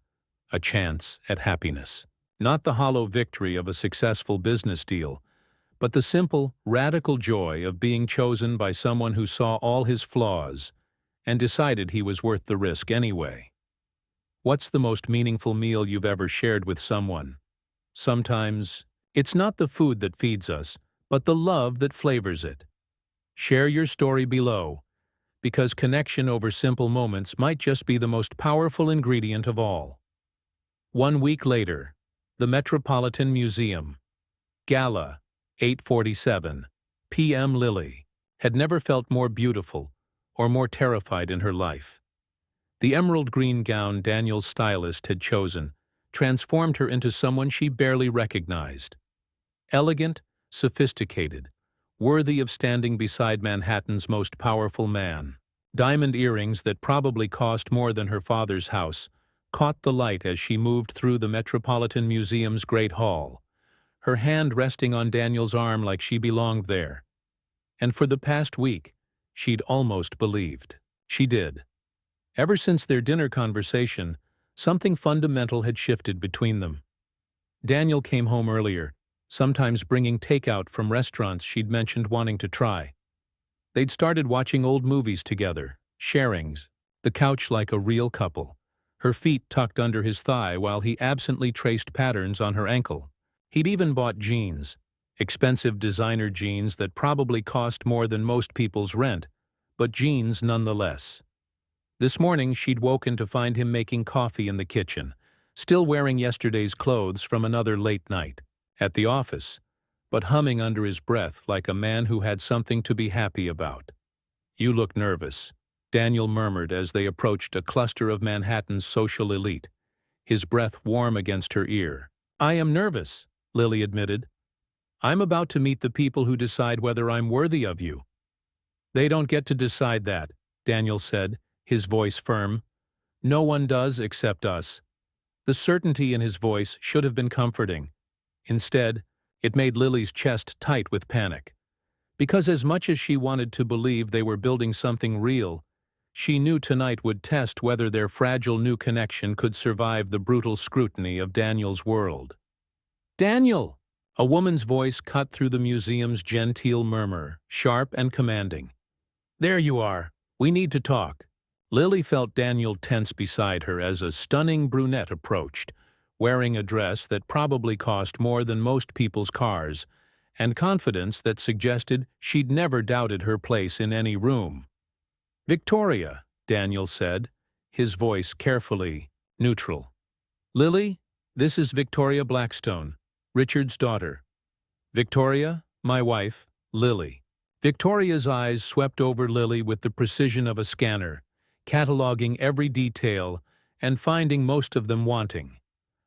A chance at happiness. Not the hollow victory of a successful business deal, but the simple, radical joy of being chosen by someone who saw all his flaws and decided he was worth the risk anyway. What's the most meaningful meal you've ever shared with someone? sometimes, it's not the food that feeds us, but the love that flavors it. Share your story below, because connection over simple moments might just be the most powerful ingredient of all. 1 week later, the Metropolitan Museum. Gala, 8:47 p.m. Lily had never felt more beautiful or more terrified in her life. The emerald green gown Daniel's stylist had chosen transformed her into someone she barely recognized. Elegant, sophisticated, worthy of standing beside Manhattan's most powerful man. Diamond earrings that probably cost more than her father's house caught the light as she moved through the Metropolitan Museum's Great Hall, her hand resting on Daniel's arm like she belonged there. And for the past week, she'd almost believed. She did. Ever since their dinner conversation, something fundamental had shifted between them. Daniel came home earlier, sometimes bringing takeout from restaurants she'd mentioned wanting to try. They'd started watching old movies together, sharings, the couch like a real couple, her feet tucked under his thigh while he absently traced patterns on her ankle. He'd even bought jeans, expensive designer jeans that probably cost more than most people's rent, but jeans nonetheless. This morning she'd woken to find him making coffee in the kitchen, still wearing yesterday's clothes from another late night at the office, but humming under his breath like a man who had something to be happy about. "You look nervous," Daniel murmured as they approached a cluster of Manhattan's social elite, his breath warm against her ear. "I am nervous," Lily admitted. "I'm about to meet the people who decide whether I'm worthy of you." "They don't get to decide that," Daniel said, his voice firm. "No one does except us." The certainty in his voice should have been comforting. Instead, it made Lily's chest tight with panic. Because as much as she wanted to believe they were building something real, she knew tonight would test whether their fragile new connection could survive the brutal scrutiny of Daniel's world. "Daniel!" A woman's voice cut through the museum's genteel murmur, sharp and commanding. "There you are. We need to talk." Lily felt Daniel tense beside her as a stunning brunette approached, wearing a dress that probably cost more than most people's cars, and confidence that suggested she'd never doubted her place in any room. "Victoria," Daniel said, his voice carefully neutral. "Lily, this is Victoria Blackstone, Richard's daughter. Victoria, my wife, Lily." Victoria's eyes swept over Lily with the precision of a scanner, cataloging every detail and finding most of them wanting.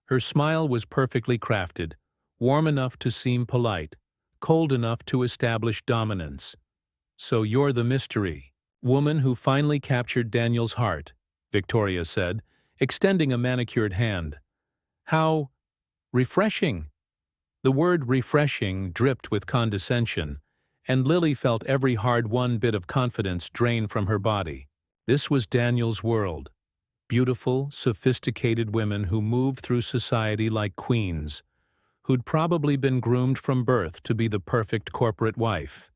Her smile was perfectly crafted, warm enough to seem polite, cold enough to establish dominance. "So you're the mystery woman who finally captured Daniel's heart," Victoria said, extending a manicured hand. "How refreshing!" The word refreshing dripped with condescension, and Lily felt every hard-won bit of confidence drain from her body. This was Daniel's world. Beautiful, sophisticated women who moved through society like queens, who'd probably been groomed from birth to be the perfect corporate wife.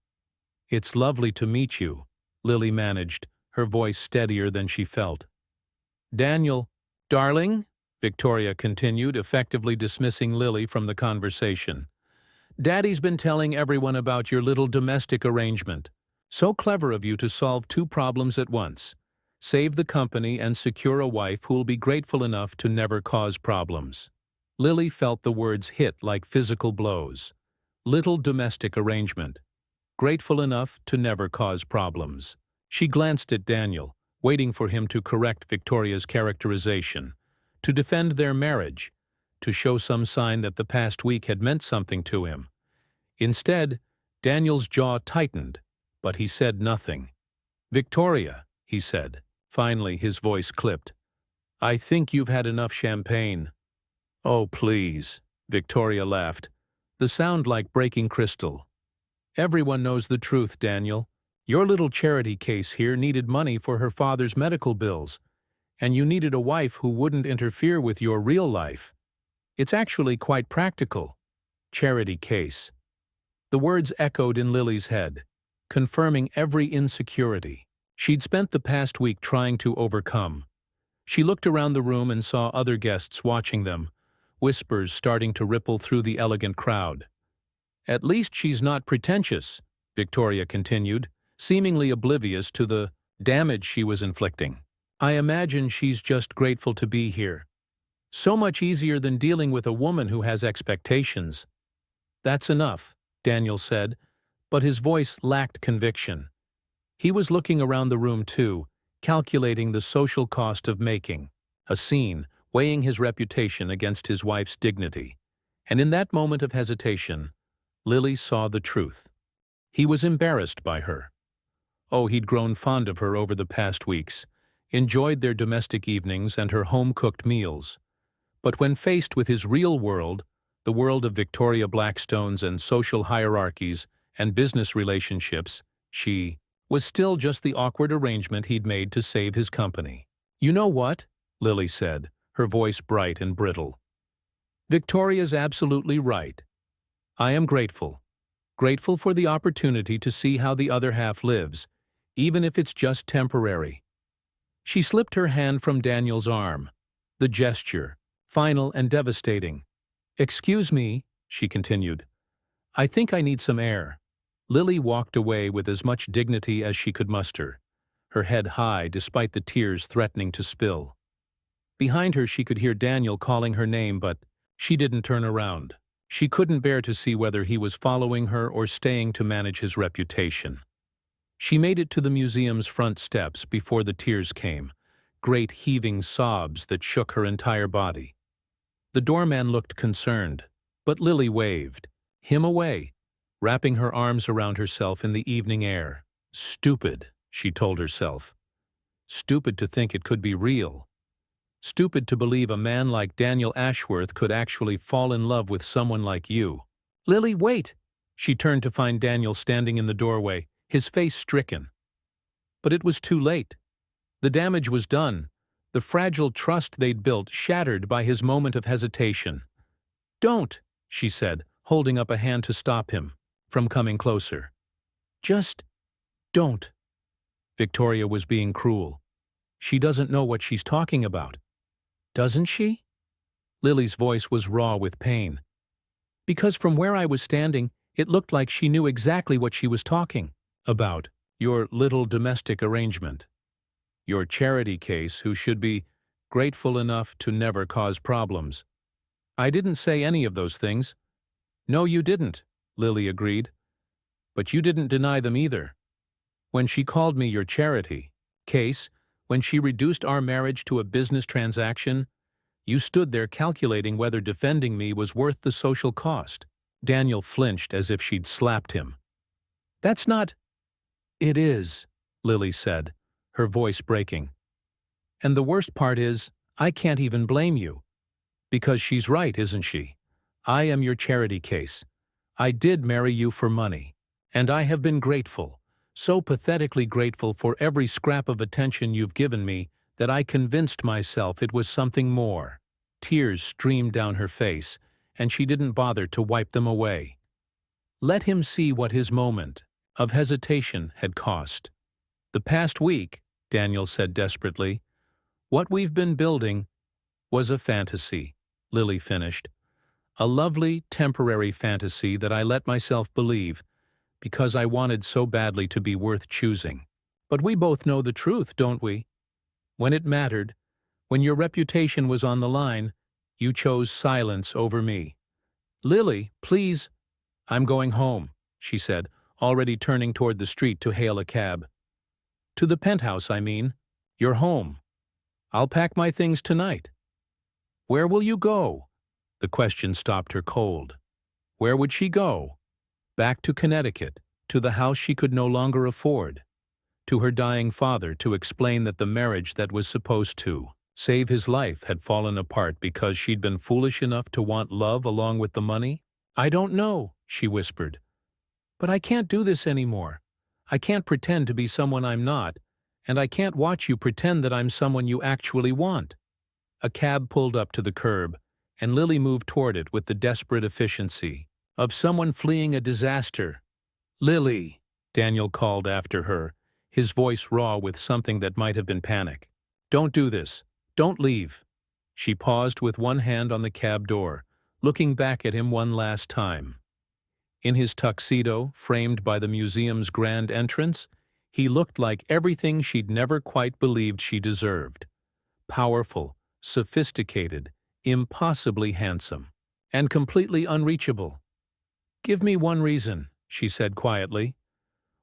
"It's lovely to meet you," Lily managed, her voice steadier than she felt. "Daniel, darling," Victoria continued, effectively dismissing Lily from the conversation. "Daddy's been telling everyone about your little domestic arrangement. So clever of you to solve two problems at once. Save the company and secure a wife who'll be grateful enough to never cause problems." Lily felt the words hit like physical blows. Little domestic arrangement. Grateful enough to never cause problems. She glanced at Daniel, waiting for him to correct Victoria's characterization, to defend their marriage, to show some sign that the past week had meant something to him. Instead, Daniel's jaw tightened, but he said nothing. "Victoria," he said. Finally, his voice clipped. "I think you've had enough champagne." "Oh, please," Victoria laughed, the sound like breaking crystal. "Everyone knows the truth, Daniel. Your little charity case here needed money for her father's medical bills, and you needed a wife who wouldn't interfere with your real life. It's actually quite practical. Charity case." The words echoed in Lily's head, confirming every insecurity she'd spent the past week trying to overcome. She looked around the room and saw other guests watching them, whispers starting to ripple through the elegant crowd. At least she's not pretentious, Victoria continued, seemingly oblivious to the damage she was inflicting. I imagine she's just grateful to be here. So much easier than dealing with a woman who has expectations. That's enough, Daniel said, but his voice lacked conviction. He was looking around the room too, calculating the social cost of making a scene, weighing his reputation against his wife's dignity. And in that moment of hesitation, Lily saw the truth. He was embarrassed by her. Oh, he'd grown fond of her over the past weeks, enjoyed their domestic evenings and her home-cooked meals. But when faced with his real world, the world of Victoria Blackstone's and social hierarchies and business relationships, she was still just the awkward arrangement he'd made to save his company. You know what? Lily said, her voice bright and brittle. Victoria's absolutely right. I am grateful. Grateful for the opportunity to see how the other half lives, even if it's just temporary. She slipped her hand from Daniel's arm. The gesture, final and devastating. Excuse me, she continued. I think I need some air. Lily walked away with as much dignity as she could muster, her head high despite the tears threatening to spill. Behind her she could hear Daniel calling her name, but she didn't turn around. She couldn't bear to see whether he was following her or staying to manage his reputation. She made it to the museum's front steps before the tears came, great heaving sobs that shook her entire body. The doorman looked concerned, but Lily waved him away, wrapping her arms around herself in the evening air. Stupid, she told herself. Stupid to think it could be real. Stupid to believe a man like Daniel Ashworth could actually fall in love with someone like you. Lily, wait! She turned to find Daniel standing in the doorway, his face stricken. But it was too late. The damage was done, the fragile trust they'd built shattered by his moment of hesitation. Don't, she said, holding up a hand to stop him from coming closer. Just don't. Victoria was being cruel. She doesn't know what she's talking about. Doesn't she? Lily's voice was raw with pain. Because from where I was standing, it looked like she knew exactly what she was talking about. Your little domestic arrangement. Your charity case who should be grateful enough to never cause problems. I didn't say any of those things. No, you didn't, Lily agreed. But you didn't deny them either. When she called me your charity case, when she reduced our marriage to a business transaction, you stood there calculating whether defending me was worth the social cost. Daniel flinched as if she'd slapped him. That's not... It is, Lily said, her voice breaking. And the worst part is, I can't even blame you. Because she's right, isn't she? I am your charity case. I did marry you for money. And I have been grateful. So pathetically grateful for every scrap of attention you've given me that I convinced myself it was something more. Tears streamed down her face, and she didn't bother to wipe them away. Let him see what his moment of hesitation had cost. The past week, Daniel said desperately, what we've been building was a fantasy, Lily finished. A lovely, temporary fantasy that I let myself believe, because I wanted so badly to be worth choosing. But we both know the truth, don't we? When it mattered, when your reputation was on the line, you chose silence over me. Lily, please. I'm going home, she said, already turning toward the street to hail a cab. To the penthouse, I mean. You're home. I'll pack my things tonight. Where will you go? The question stopped her cold. Where would she go? Back to Connecticut, to the house she could no longer afford, to her dying father to explain that the marriage that was supposed to save his life had fallen apart because she'd been foolish enough to want love along with the money? I don't know, she whispered. But I can't do this anymore. I can't pretend to be someone I'm not, and I can't watch you pretend that I'm someone you actually want. A cab pulled up to the curb, and Lily moved toward it with the desperate efficiency of someone fleeing a disaster. Lily, Daniel called after her, his voice raw with something that might have been panic. Don't do this. Don't leave. She paused with one hand on the cab door, looking back at him one last time. In his tuxedo, framed by the museum's grand entrance, he looked like everything she'd never quite believed she deserved. Powerful, sophisticated, impossibly handsome, and completely unreachable. "Give me one reason," she said quietly.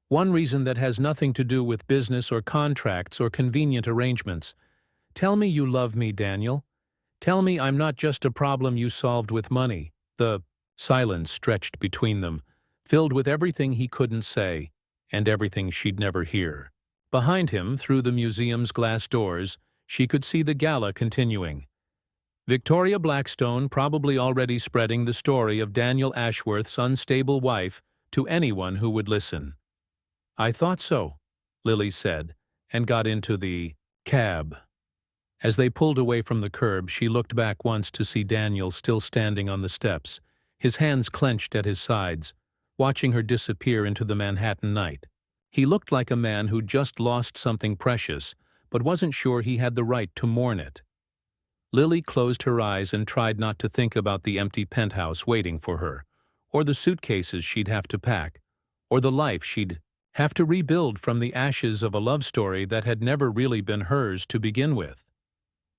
"One reason that has nothing to do with business or contracts or convenient arrangements. Tell me you love me, Daniel. Tell me I'm not just a problem you solved with money." The silence stretched between them, filled with everything he couldn't say, and everything she'd never hear. Behind him, through the museum's glass doors, she could see the gala continuing. Victoria Blackstone probably already spreading the story of Daniel Ashworth's unstable wife to anyone who would listen. "I thought so," Lily said, and got into the cab. As they pulled away from the curb, she looked back once to see Daniel still standing on the steps, his hands clenched at his sides, watching her disappear into the Manhattan night. He looked like a man who'd just lost something precious, but wasn't sure he had the right to mourn it. Lily closed her eyes and tried not to think about the empty penthouse waiting for her, or the suitcases she'd have to pack, or the life she'd have to rebuild from the ashes of a love story that had never really been hers to begin with.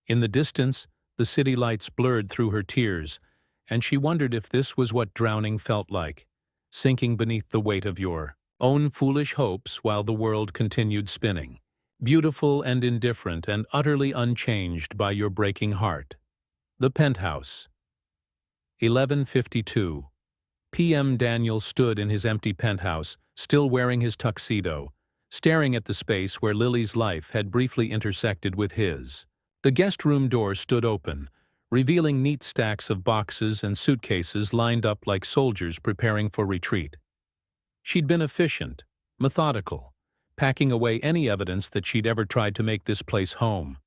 In the distance, the city lights blurred through her tears, and she wondered if this was what drowning felt like, sinking beneath the weight of your own foolish hopes while the world continued spinning, beautiful and indifferent and utterly unchanged by your breaking heart. The penthouse. 11:52 p.m. Daniel stood in his empty penthouse, still wearing his tuxedo, staring at the space where Lily's life had briefly intersected with his. The guest room door stood open, revealing neat stacks of boxes and suitcases lined up like soldiers preparing for retreat. She'd been efficient, methodical, packing away any evidence that she'd ever tried to make this place home.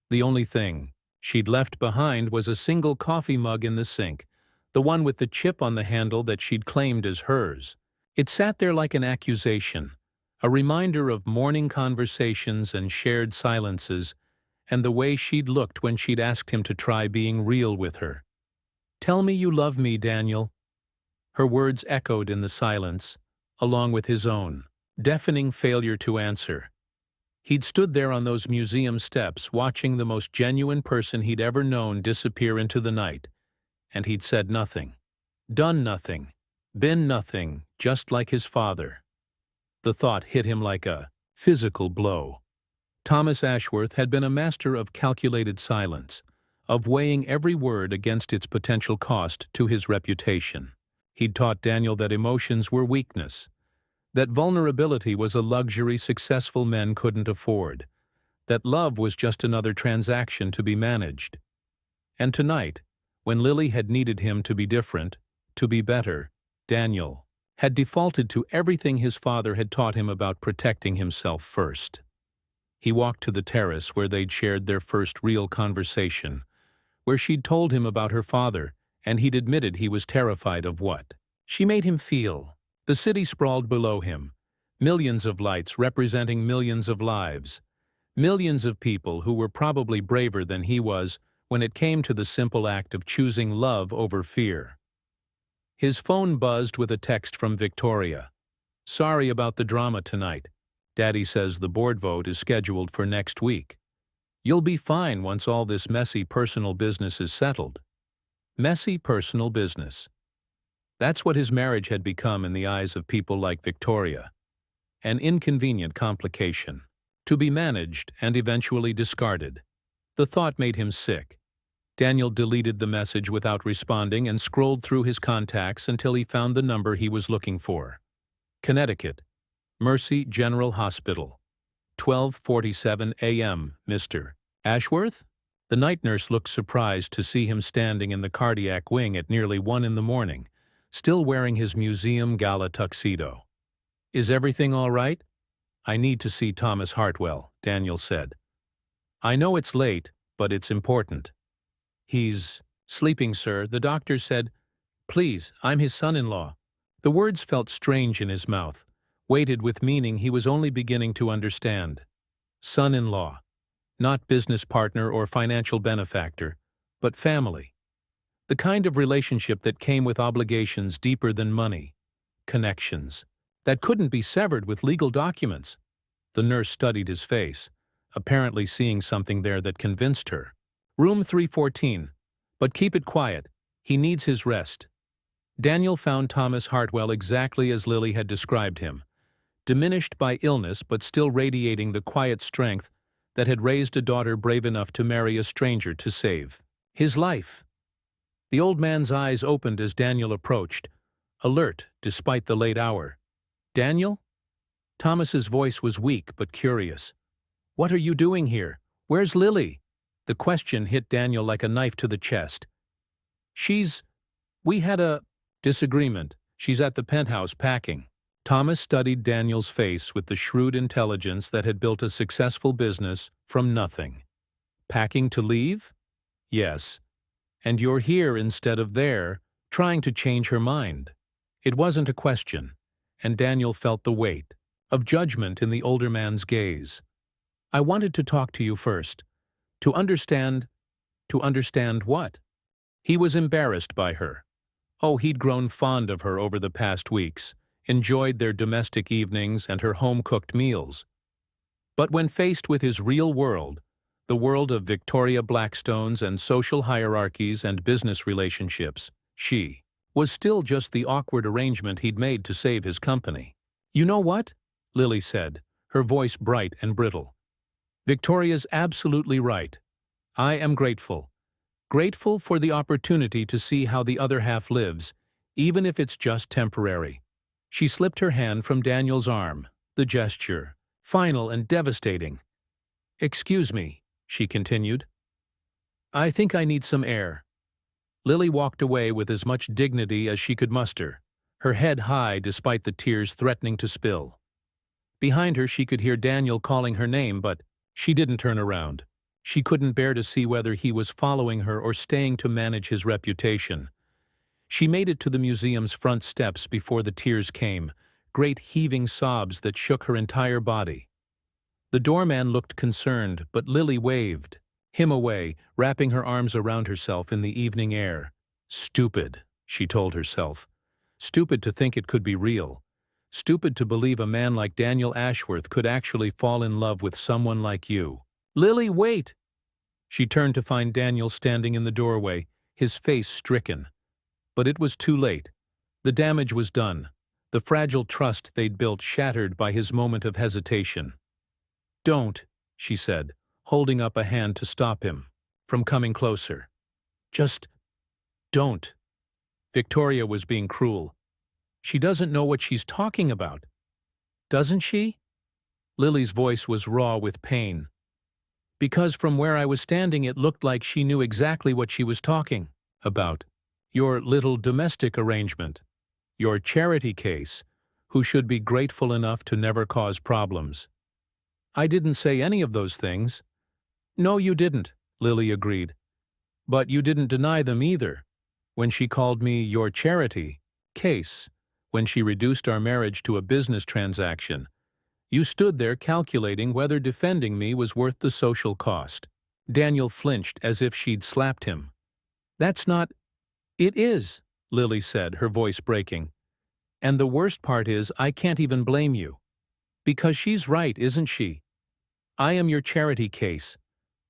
The only thing she'd left behind was a single coffee mug in the sink, the one with the chip on the handle that she'd claimed as hers. It sat there like an accusation, a reminder of morning conversations and shared silences, and the way she'd looked when she'd asked him to try being real with her. "Tell me you love me, Daniel." Her words echoed in the silence, along with his own deafening failure to answer. He'd stood there on those museum steps, watching the most genuine person he'd ever known disappear into the night, and he'd said nothing, done nothing, been nothing, just like his father. The thought hit him like a physical blow. Thomas Ashworth had been a master of calculated silence, of weighing every word against its potential cost to his reputation. He'd taught Daniel that emotions were weakness, that vulnerability was a luxury successful men couldn't afford, that love was just another transaction to be managed. And tonight, when Lily had needed him to be different, to be better, Daniel had defaulted to everything his father had taught him about protecting himself first. He walked to the terrace where they'd shared their first real conversation, where she'd told him about her father, and he'd admitted he was terrified of what she made him feel. The city sprawled below him, millions of lights representing millions of lives, millions of people who were probably braver than he was when it came to the simple act of choosing love over fear. His phone buzzed with a text from Victoria. "Sorry about the drama tonight. Daddy says the board vote is scheduled for next week. You'll be fine once all this messy personal business is settled." Messy personal business. That's what his marriage had become in the eyes of people like Victoria. An inconvenient complication, to be managed and eventually discarded. The thought made him sick. Daniel deleted the message without responding and scrolled through his contacts until he found the number he was looking for. Connecticut. Mercy General Hospital. 12:47 a.m., Mr. Ashworth? The night nurse looked surprised to see him standing in the cardiac wing at nearly 1 in the morning, still wearing his museum gala tuxedo. "Is everything all right?" "I need to see Thomas Hartwell," Daniel said. "I know it's late, but it's important." "He's sleeping, sir. The doctor said—" "Please, I'm his son-in-law." The words felt strange in his mouth, weighted with meaning he was only beginning to understand. Son-in-law. Not business partner or financial benefactor, but family. The kind of relationship that came with obligations deeper than money. Connections. That couldn't be severed with legal documents. The nurse studied his face, apparently seeing something there that convinced her. Room 314. But keep it quiet. He needs his rest. Daniel found Thomas Hartwell exactly as Lily had described him, diminished by illness but still radiating the quiet strength that had raised a daughter brave enough to marry a stranger to save his life. The old man's eyes opened as Daniel approached, alert despite the late hour. "Daniel?" Thomas's voice was weak but curious. "What are you doing here? Where's Lily?" The question hit Daniel like a knife to the chest. We had a disagreement. She's at the penthouse packing." Thomas studied Daniel's face with the shrewd intelligence that had built a successful business from nothing. "Packing to leave?" "Yes. And you're here instead of there, trying to change her mind." It wasn't a question, and Daniel felt the weight of judgment in the older man's gaze. "I wanted to talk to you first. To understand what?" He was embarrassed by her. Oh, he'd grown fond of her over the past weeks, enjoyed their domestic evenings and her home-cooked meals. But when faced with his real world, the world of Victoria Blackstones and social hierarchies and business relationships, she was still just the awkward arrangement he'd made to save his company. "You know what?" Lily said, her voice bright and brittle. "Victoria's absolutely right. I am grateful. Grateful for the opportunity to see how the other half lives, even if it's just temporary." She slipped her hand from Daniel's arm, the gesture, final and devastating. "Excuse me," she continued. "I think I need some air." Lily walked away with as much dignity as she could muster, her head high despite the tears threatening to spill. Behind her she could hear Daniel calling her name, but she didn't turn around. She couldn't bear to see whether he was following her or staying to manage his reputation. She made it to the museum's front steps before the tears came, great heaving sobs that shook her entire body. The doorman looked concerned, but Lily waved him away, wrapping her arms around herself in the evening air. Stupid, she told herself. Stupid to think it could be real. Stupid to believe a man like Daniel Ashworth could actually fall in love with someone like you. "Lily, wait!" She turned to find Daniel standing in the doorway, his face stricken. But it was too late. The damage was done, the fragile trust they'd built shattered by his moment of hesitation. "Don't," she said, holding up a hand to stop him from coming closer. "Just don't." Victoria was being cruel. "She doesn't know what she's talking about." "Doesn't she?" Lily's voice was raw with pain. "Because from where I was standing it looked like she knew exactly what she was talking about. Your little domestic arrangement. Your charity case, who should be grateful enough to never cause problems." "I didn't say any of those things." "No, you didn't," Lily agreed. "But you didn't deny them either. When she called me your charity case, when she reduced our marriage to a business transaction, you stood there calculating whether defending me was worth the social cost." Daniel flinched as if she'd slapped him. "That's not—" "It is," Lily said, her voice breaking. "And the worst part is I can't even blame you. Because she's right, isn't she? I am your charity case.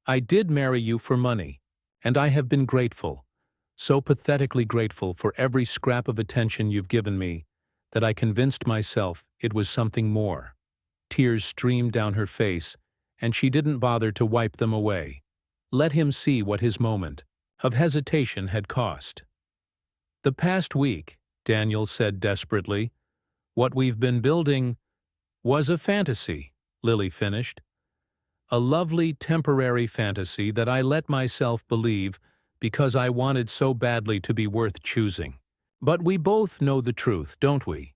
I did marry you for money, and I have been grateful, so pathetically grateful for every scrap of attention you've given me, that I convinced myself it was something more." Tears streamed down her face, and she didn't bother to wipe them away. Let him see what his moment of hesitation had cost. "The past week," Daniel said desperately, "what we've been building was a fantasy," Lily finished. "A lovely temporary fantasy that I let myself believe because I wanted so badly to be worth choosing. But we both know the truth, don't we?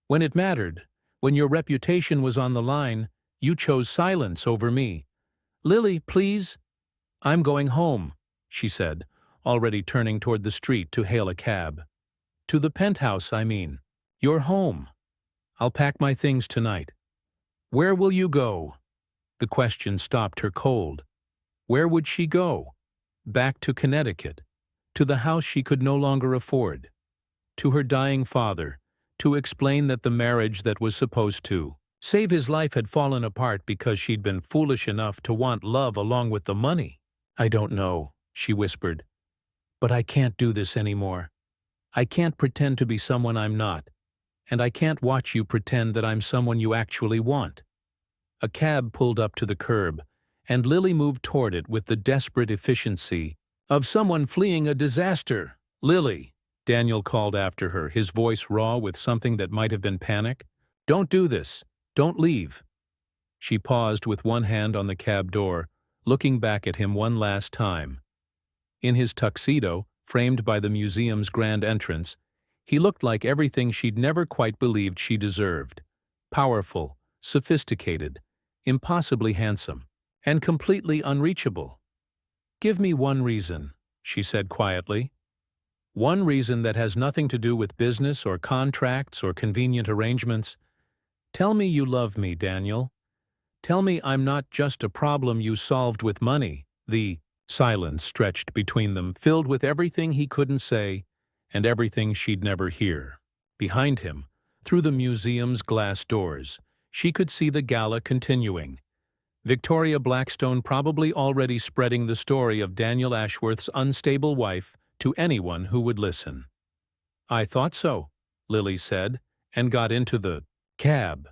When it mattered, when your reputation was on the line, you chose silence over me. Lily, please." "I'm going home," she said, already turning toward the street to hail a cab. "To the penthouse, I mean." "You're home." "I'll pack my things tonight." "Where will you go?" The question stopped her cold. Where would she go? Back to Connecticut, to the house she could no longer afford, to her dying father, to explain that the marriage that was supposed to save his life had fallen apart because she'd been foolish enough to want love along with the money. "I don't know," she whispered, "but I can't do this anymore. I can't pretend to be someone I'm not, and I can't watch you pretend that I'm someone you actually want." A cab pulled up to the curb, and Lily moved toward it with the desperate efficiency of someone fleeing a disaster. "Lily," Daniel called after her, his voice raw with something that might have been panic. "Don't do this. Don't leave." She paused with one hand on the cab door, looking back at him one last time. In his tuxedo, framed by the museum's grand entrance, he looked like everything she'd never quite believed she deserved. Powerful, sophisticated, impossibly handsome, and completely unreachable. "Give me one reason," she said quietly. "One reason that has nothing to do with business or contracts or convenient arrangements. Tell me you love me, Daniel. Tell me I'm not just a problem you solved with money." The silence stretched between them, filled with everything he couldn't say and everything she'd never hear. Behind him, through the museum's glass doors, she could see the gala continuing. Victoria Blackstone probably already spreading the story of Daniel Ashworth's unstable wife to anyone who would listen. "I thought so," Lily said, and got into the cab.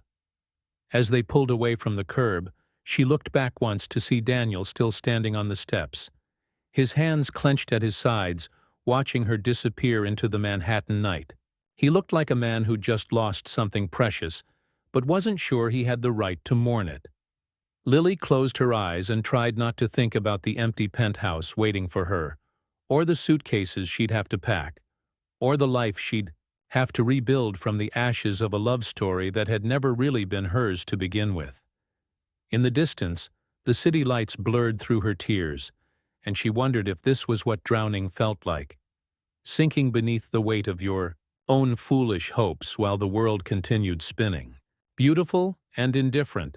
As they pulled away from the curb, she looked back once to see Daniel still standing on the steps, his hands clenched at his sides, watching her disappear into the Manhattan night. He looked like a man who'd just lost something precious, but wasn't sure he had the right to mourn it. Lily closed her eyes and tried not to think about the empty penthouse waiting for her, or the suitcases she'd have to pack, or the life she'd have to rebuild from the ashes of a love story that had never really been hers to begin with. In the distance, the city lights blurred through her tears, and she wondered if this was what drowning felt like, sinking beneath the weight of your own foolish hopes while the world continued spinning, beautiful and indifferent,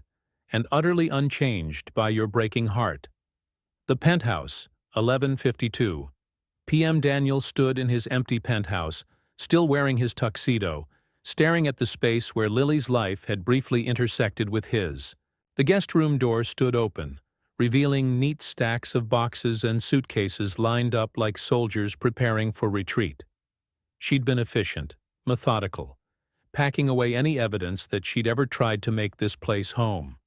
and utterly unchanged by your breaking heart. The penthouse, 11:52 p.m. Daniel stood in his empty penthouse, still wearing his tuxedo, staring at the space where Lily's life had briefly intersected with his. The guest room door stood open, revealing neat stacks of boxes and suitcases lined up like soldiers preparing for retreat. She'd been efficient, methodical, packing away any evidence that she'd ever tried to make this place home.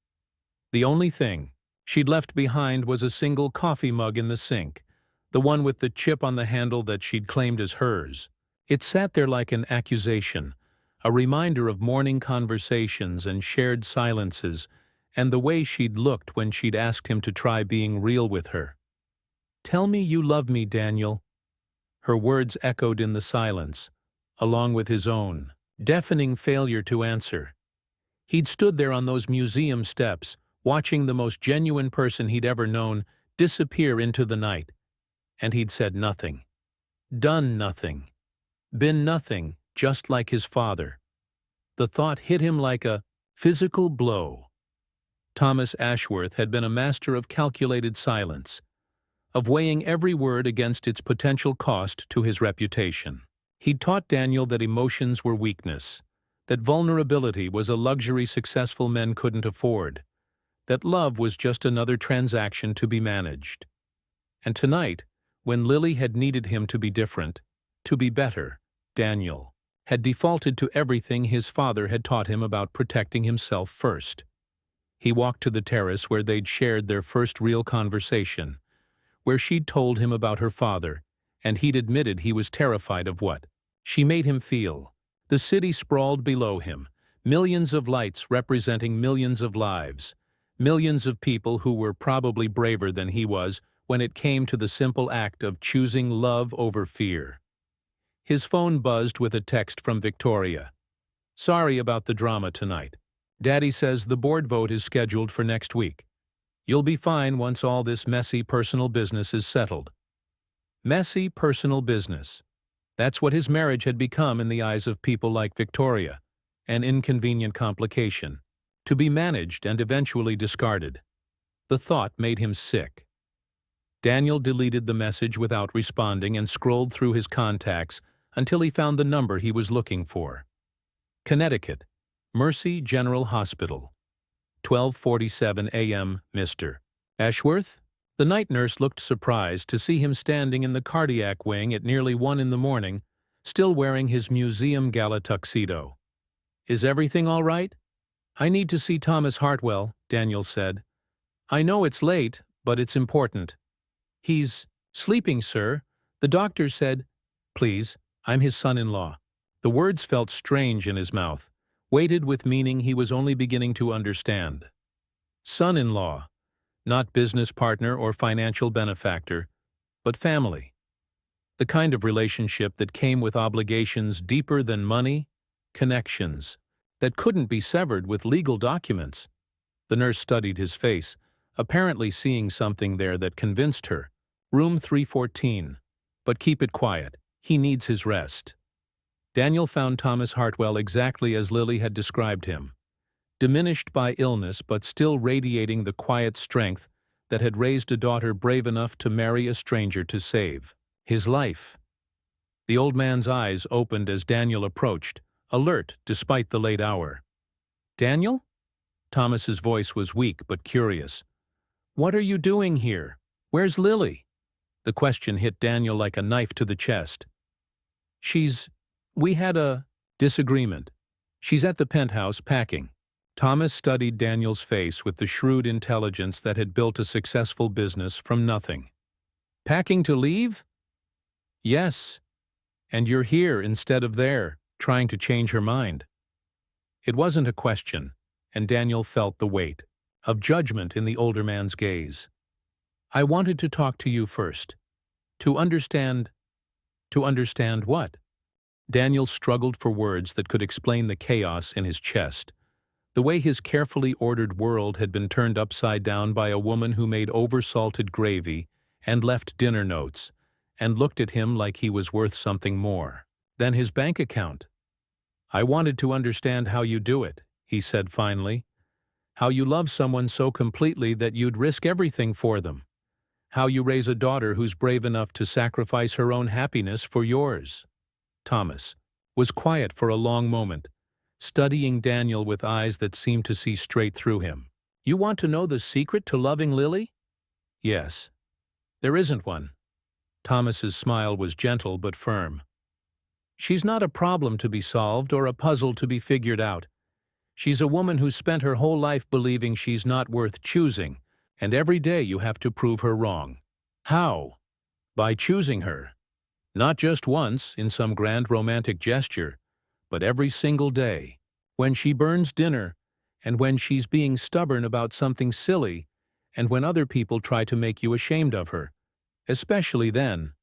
The only thing she'd left behind was a single coffee mug in the sink, the one with the chip on the handle that she'd claimed as hers. It sat there like an accusation, a reminder of morning conversations and shared silences, and the way she'd looked when she'd asked him to try being real with her. "Tell me you love me, Daniel." Her words echoed in the silence, along with his own deafening failure to answer. He'd stood there on those museum steps, watching the most genuine person he'd ever known disappear into the night, and he'd said nothing, done nothing, been nothing, just like his father. The thought hit him like a physical blow. Thomas Ashworth had been a master of calculated silence, of weighing every word against its potential cost to his reputation. He'd taught Daniel that emotions were weakness, that vulnerability was a luxury successful men couldn't afford, that love was just another transaction to be managed. And tonight, when Lily had needed him to be different, to be better, Daniel had defaulted to everything his father had taught him about protecting himself first. He walked to the terrace where they'd shared their first real conversation, where she'd told him about her father, and he'd admitted he was terrified of what she made him feel. The city sprawled below him, millions of lights representing millions of lives, millions of people who were probably braver than he was when it came to the simple act of choosing love over fear. His phone buzzed with a text from Victoria. "Sorry about the drama tonight. Daddy says the board vote is scheduled for next week. You'll be fine once all this messy personal business is settled." Messy personal business. That's what his marriage had become in the eyes of people like Victoria, an inconvenient complication, to be managed and eventually discarded. The thought made him sick. Daniel deleted the message without responding and scrolled through his contacts until he found the number he was looking for. Connecticut, Mercy General Hospital. 12:47 a.m., Mr. Ashworth? The night nurse looked surprised to see him standing in the cardiac wing at nearly 1 in the morning, still wearing his museum gala tuxedo. Is everything all right? I need to see Thomas Hartwell, Daniel said. I know it's late, but it's important. He's sleeping, sir. The doctor said, please, I'm his son-in-law. The words felt strange in his mouth, weighted with meaning he was only beginning to understand. Son-in-law, not business partner or financial benefactor, but family. The kind of relationship that came with obligations deeper than money, connections, that couldn't be severed with legal documents. The nurse studied his face, apparently seeing something there that convinced her. Room 314. But keep it quiet. He needs his rest. Daniel found Thomas Hartwell exactly as Lily had described him. Diminished by illness but still radiating the quiet strength that had raised a daughter brave enough to marry a stranger to save his life. The old man's eyes opened as Daniel approached, alert despite the late hour. Daniel? Thomas's voice was weak but curious. What are you doing here? Where's Lily? The question hit Daniel like a knife to the chest. We had a disagreement. She's at the penthouse packing. Thomas studied Daniel's face with the shrewd intelligence that had built a successful business from nothing. Packing to leave? Yes. And you're here instead of there, trying to change her mind. It wasn't a question, and Daniel felt the weight of judgment in the older man's gaze. I wanted to talk to you first. To understand what? Daniel struggled for words that could explain the chaos in his chest. The way his carefully ordered world had been turned upside down by a woman who made oversalted gravy and left dinner notes, and looked at him like he was worth something more than his bank account. I wanted to understand how you do it, he said finally. How you love someone so completely that you'd risk everything for them. How you raise a daughter who's brave enough to sacrifice her own happiness for yours. Thomas was quiet for a long moment, studying Daniel with eyes that seemed to see straight through him. You want to know the secret to loving Lily? Yes. There isn't one. Thomas's smile was gentle but firm. She's not a problem to be solved or a puzzle to be figured out. She's a woman who's spent her whole life believing she's not worth choosing, and every day you have to prove her wrong. How? By choosing her. Not just once, in some grand romantic gesture, but every single day. When she burns dinner, and when she's being stubborn about something silly, and when other people try to make you ashamed of her. Especially then.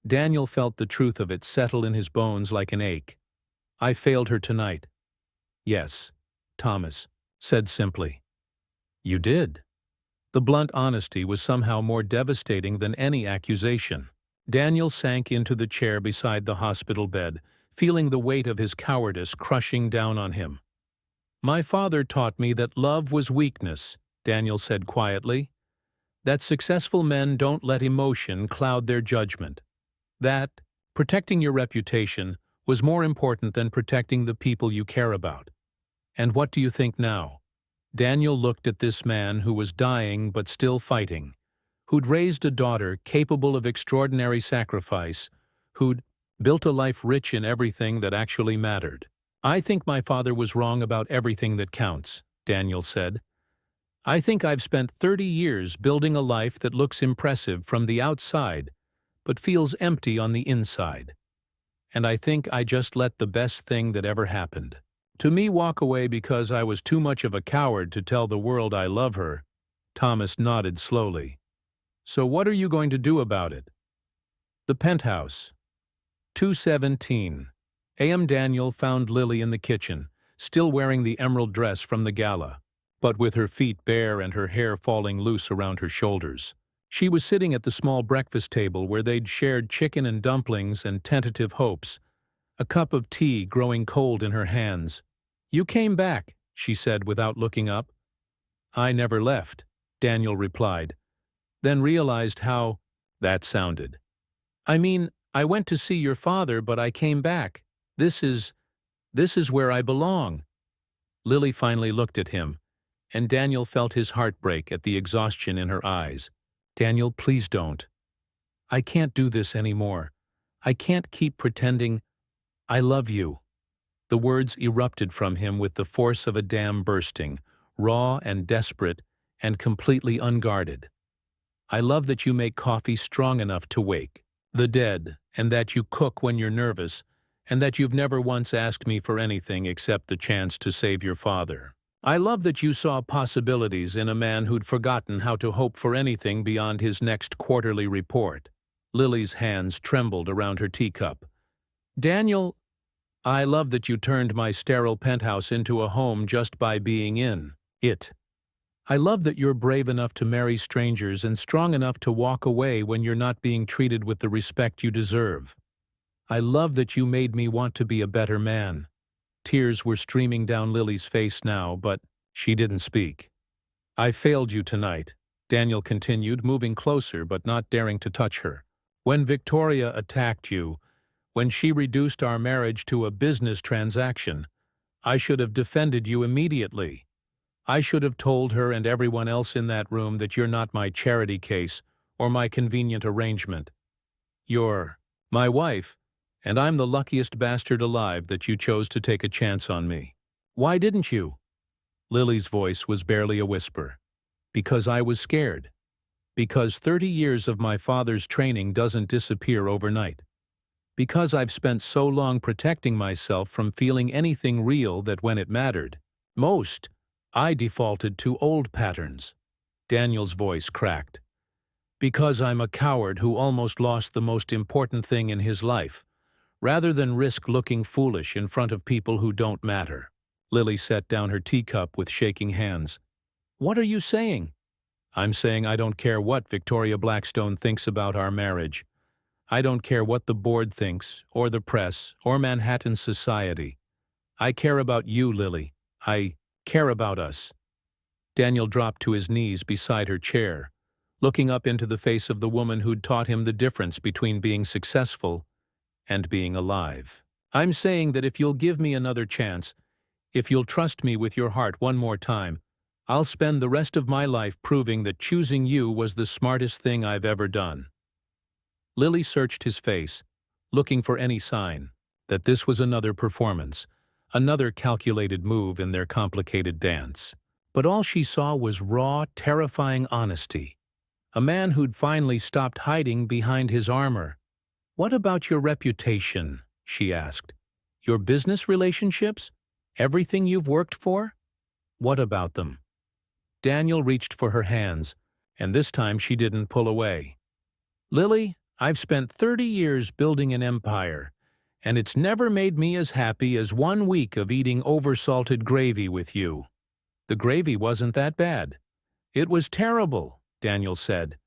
Daniel felt the truth of it settle in his bones like an ache. I failed her tonight. Yes, Thomas said simply. You did. The blunt honesty was somehow more devastating than any accusation. Daniel sank into the chair beside the hospital bed, feeling the weight of his cowardice crushing down on him. My father taught me that love was weakness, Daniel said quietly. That successful men don't let emotion cloud their judgment. That protecting your reputation was more important than protecting the people you care about. And what do you think now? Daniel looked at this man who was dying but still fighting, who'd raised a daughter capable of extraordinary sacrifice, who'd built a life rich in everything that actually mattered. I think my father was wrong about everything that counts, Daniel said. I think I've spent 30 years building a life that looks impressive from the outside, but feels empty on the inside. And I think I just let the best thing that ever happened to me walk away because I was too much of a coward to tell the world I love her. Thomas nodded slowly. So what are you going to do about it? The penthouse. 2:17 a.m. Daniel found Lily in the kitchen, still wearing the emerald dress from the gala, but with her feet bare and her hair falling loose around her shoulders. She was sitting at the small breakfast table where they'd shared chicken and dumplings and tentative hopes, a cup of tea growing cold in her hands. You came back, she said without looking up. I never left. Daniel replied, then realized how that sounded. I mean, I went to see your father, but I came back. This is where I belong. Lily finally looked at him, and Daniel felt his heart break at the exhaustion in her eyes. Daniel, please don't. I can't do this anymore. I can't keep pretending I love you. The words erupted from him with the force of a dam bursting, raw and desperate and completely unguarded. I love that you make coffee strong enough to wake the dead, and that you cook when you're nervous, and that you've never once asked me for anything except the chance to save your father. I love that you saw possibilities in a man who'd forgotten how to hope for anything beyond his next quarterly report. Lily's hands trembled around her teacup. Daniel, I love that you turned my sterile penthouse into a home just by being in it. I love that you're brave enough to marry strangers and strong enough to walk away when you're not being treated with the respect you deserve. I love that you made me want to be a better man. Tears were streaming down Lily's face now, but she didn't speak. I failed you tonight, Daniel continued, moving closer but not daring to touch her. When Victoria attacked you, when she reduced our marriage to a business transaction, I should have defended you immediately. I should have told her and everyone else in that room that you're not my charity case or my convenient arrangement. You're my wife, and I'm the luckiest bastard alive that you chose to take a chance on me. Why didn't you? Lily's voice was barely a whisper. Because I was scared. Because 30 years of my father's training doesn't disappear overnight. Because I've spent so long protecting myself from feeling anything real that when it mattered most, I defaulted to old patterns. Daniel's voice cracked. Because I'm a coward who almost lost the most important thing in his life, rather than risk looking foolish in front of people who don't matter. Lily set down her teacup with shaking hands. What are you saying? I'm saying I don't care what Victoria Blackstone thinks about our marriage. I don't care what the board thinks, or the press, or Manhattan society. I care about you, Lily. I care about us. Daniel dropped to his knees beside her chair, looking up into the face of the woman who'd taught him the difference between being successful and being alive. I'm saying that if you'll give me another chance, if you'll trust me with your heart one more time, I'll spend the rest of my life proving that choosing you was the smartest thing I've ever done. Lily searched his face, looking for any sign that this was another performance, another calculated move in their complicated dance. But all she saw was raw, terrifying honesty. A man who'd finally stopped hiding behind his armor. What about your reputation? She asked. Your business relationships? Everything you've worked for? What about them? Daniel reached for her hands, and this time she didn't pull away. Lily, I've spent 30 years building an empire, and it's never made me as happy as 1 week of eating oversalted gravy with you. The gravy wasn't that bad. It was terrible, Daniel said,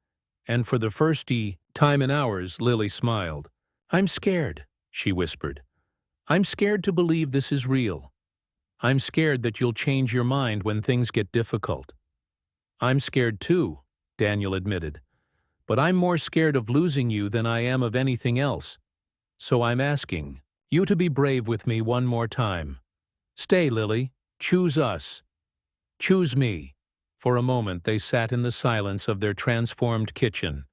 and for the first time in hours, Lily smiled. I'm scared, she whispered. I'm scared to believe this is real. I'm scared that you'll change your mind when things get difficult. I'm scared too, Daniel admitted, but I'm more scared of losing you than I am of anything else. So I'm asking you to be brave with me one more time. Stay, Lily. Choose us. Choose me. For a moment they sat in the silence of their transformed kitchen,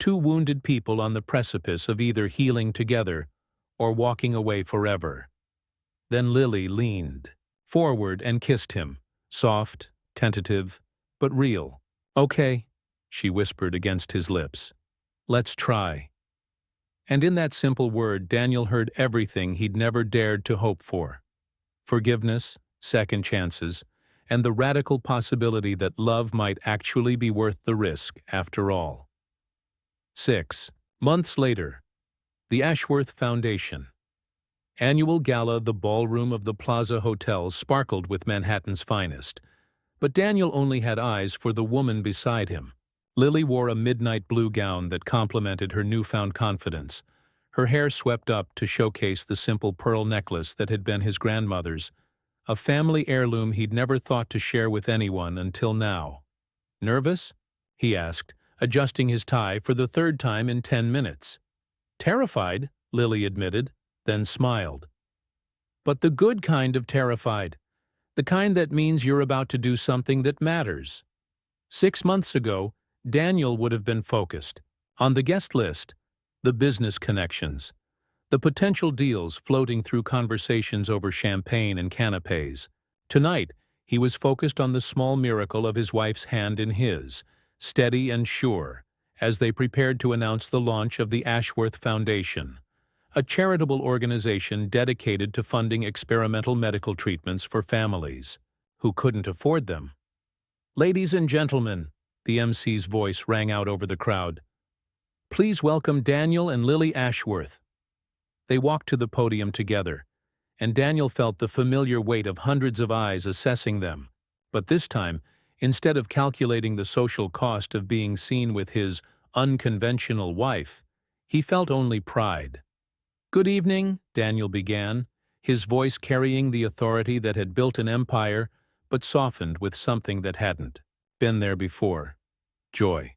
two wounded people on the precipice of either healing together or walking away forever. Then Lily leaned forward and kissed him, soft, tentative, but real. Okay, she whispered against his lips. Let's try. And in that simple word, Daniel heard everything he'd never dared to hope for. Forgiveness, second chances, and the radical possibility that love might actually be worth the risk after all. 6 months later, the Ashworth Foundation. Annual gala. The ballroom of the Plaza Hotel sparkled with Manhattan's finest, but Daniel only had eyes for the woman beside him. Lily wore a midnight blue gown that complemented her newfound confidence, her hair swept up to showcase the simple pearl necklace that had been his grandmother's, a family heirloom he'd never thought to share with anyone until now. Nervous? He asked, adjusting his tie for the third time in 10 minutes. Terrified, Lily admitted, then smiled. But the good kind of terrified. The kind that means you're about to do something that matters. 6 months ago, Daniel would have been focused. On the guest list, the business connections, the potential deals floating through conversations over champagne and canapes. Tonight, he was focused on the small miracle of his wife's hand in his, steady and sure, as they prepared to announce the launch of the Ashworth Foundation, a charitable organization dedicated to funding experimental medical treatments for families who couldn't afford them. Ladies and gentlemen, the MC's voice rang out over the crowd. Please welcome Daniel and Lily Ashworth. They walked to the podium together, and Daniel felt the familiar weight of hundreds of eyes assessing them. But this time, instead of calculating the social cost of being seen with his unconventional wife, he felt only pride. Good evening, Daniel began, his voice carrying the authority that had built an empire, but softened with something that hadn't been there before: joy.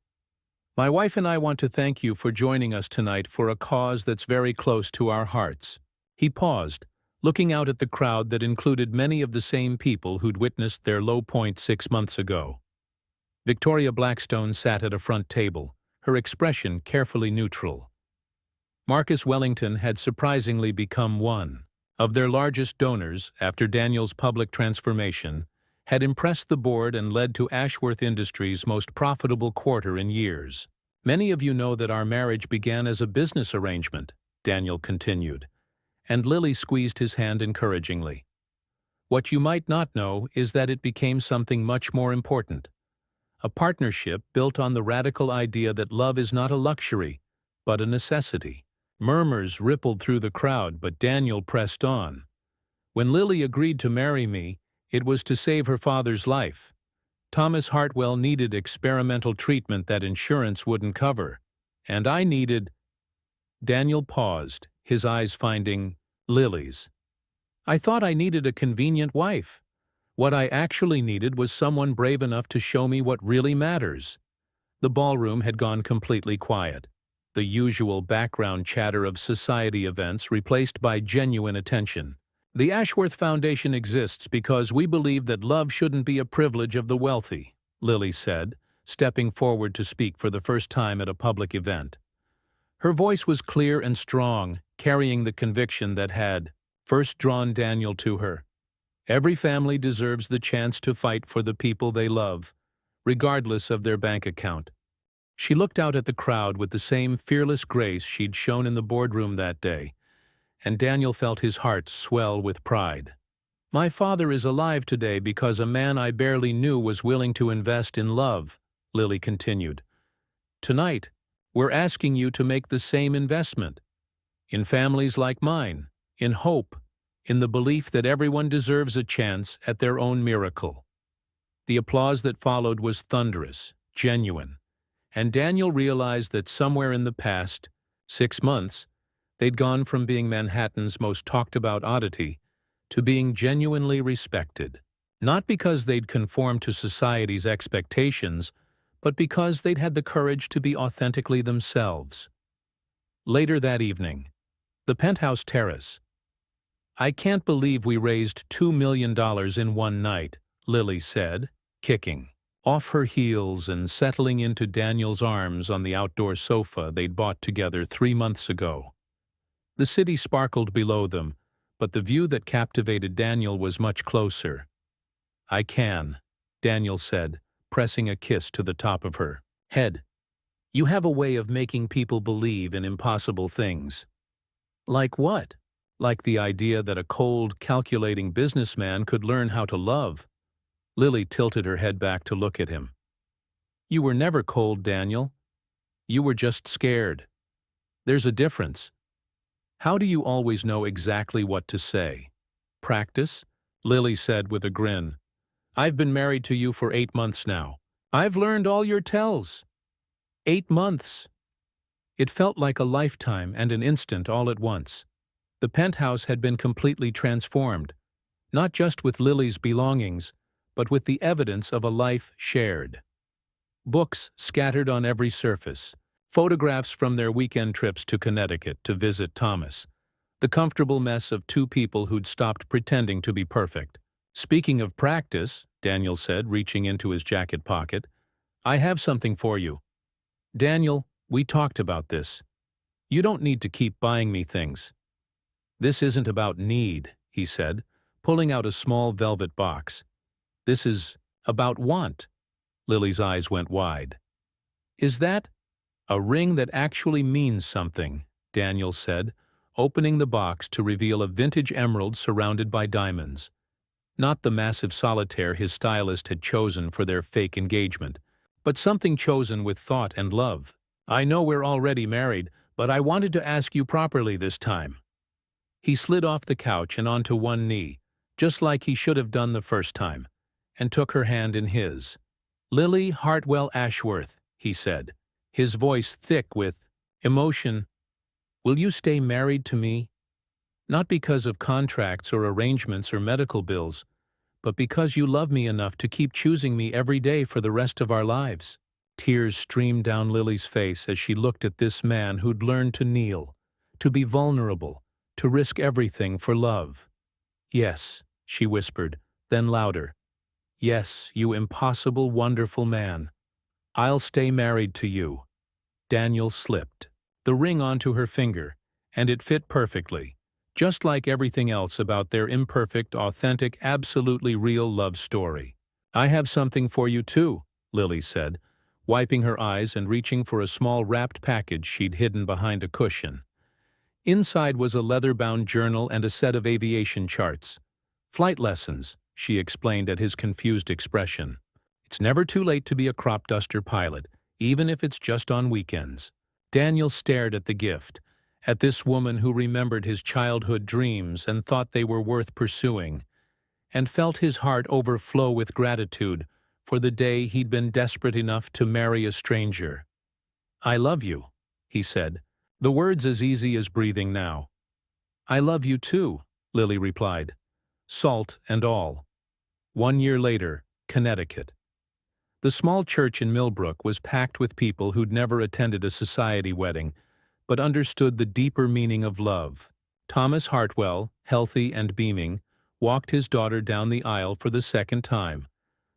My wife and I want to thank you for joining us tonight for a cause that's very close to our hearts. He paused, looking out at the crowd that included many of the same people who'd witnessed their low point 6 months ago. Victoria Blackstone sat at a front table, her expression carefully neutral. Marcus Wellington had surprisingly become one of their largest donors after Daniel's public transformation, had impressed the board and led to Ashworth Industries' most profitable quarter in years. Many of you know that our marriage began as a business arrangement, Daniel continued, and Lily squeezed his hand encouragingly. What you might not know is that it became something much more important. A partnership built on the radical idea that love is not a luxury, but a necessity. Murmurs rippled through the crowd, but Daniel pressed on. When Lily agreed to marry me, it was to save her father's life. Thomas Hartwell needed experimental treatment that insurance wouldn't cover, and I needed— Daniel paused, his eyes finding Lily's. I thought I needed a convenient wife. What I actually needed was someone brave enough to show me what really matters. The ballroom had gone completely quiet, the usual background chatter of society events replaced by genuine attention. The Ashworth Foundation exists because we believe that love shouldn't be a privilege of the wealthy, Lily said, stepping forward to speak for the first time at a public event. Her voice was clear and strong, carrying the conviction that had first drawn Daniel to her. Every family deserves the chance to fight for the people they love, regardless of their bank account. She looked out at the crowd with the same fearless grace she'd shown in the boardroom that day, and Daniel felt his heart swell with pride. My father is alive today because a man I barely knew was willing to invest in love, Lily continued. Tonight, we're asking you to make the same investment. In families like mine, in hope, in the belief that everyone deserves a chance at their own miracle. The applause that followed was thunderous, genuine, and Daniel realized that somewhere in the past 6 months, they'd gone from being Manhattan's most talked-about oddity to being genuinely respected, not because they'd conformed to society's expectations, but because they'd had the courage to be authentically themselves. Later that evening, the penthouse terrace. I can't believe we raised $2 million in one night, Lily said, kicking off her heels and settling into Daniel's arms on the outdoor sofa they'd bought together 3 months ago. The city sparkled below them, but the view that captivated Daniel was much closer. I can, Daniel said, pressing a kiss to the top of her head. You have a way of making people believe in impossible things. Like what? Like the idea that a cold, calculating businessman could learn how to love. Lily tilted her head back to look at him. You were never cold, Daniel. You were just scared. There's a difference. How do you always know exactly what to say? Practice? Lily said with a grin. I've been married to you for 8 months now. I've learned all your tells. 8 months. It felt like a lifetime and an instant all at once. The penthouse had been completely transformed, not just with Lily's belongings, but with the evidence of a life shared. books scattered on every surface, photographs from their weekend trips to Connecticut to visit Thomas, the comfortable mess of two people who'd stopped pretending to be perfect. "Speaking of practice," Daniel said, reaching into his jacket pocket, "I have something for you." "Daniel, we talked about this. You don't need to keep buying me things." "This isn't about need," he said, pulling out a small velvet box. "This is about want." Lily's eyes went wide. "Is that a ring that actually means something?" Daniel said, opening the box to reveal a vintage emerald surrounded by diamonds. Not the massive solitaire his stylist had chosen for their fake engagement, but something chosen with thought and love. "I know we're already married, but I wanted to ask you properly this time." He slid off the couch and onto one knee, just like he should have done the first time, and took her hand in his. "Lily Hartwell Ashworth," he said, his voice thick with emotion, "will you stay married to me? Not because of contracts or arrangements or medical bills, but because you love me enough to keep choosing me every day for the rest of our lives." Tears streamed down Lily's face as she looked at this man who'd learned to kneel, to be vulnerable, to risk everything for love. "Yes," she whispered, then louder. "Yes, you impossible, wonderful man. I'll stay married to you." Daniel slipped the ring onto her finger, and it fit perfectly, just like everything else about their imperfect, authentic, absolutely real love story. "I have something for you too," Lily said, wiping her eyes and reaching for a small wrapped package she'd hidden behind a cushion. Inside was a leather-bound journal and a set of aviation charts. "Flight lessons," she explained at his confused expression. "It's never too late to be a crop duster pilot, even if it's just on weekends." Daniel stared at the gift, at this woman who remembered his childhood dreams and thought they were worth pursuing, and felt his heart overflow with gratitude for the day he'd been desperate enough to marry a stranger. "I love you," he said, the words as easy as breathing now. "I love you too," Lily replied, salt and all. 1 year later, Connecticut. The small church in Millbrook was packed with people who'd never attended a society wedding, but understood the deeper meaning of love. Thomas Hartwell, healthy and beaming, walked his daughter down the aisle for the second time.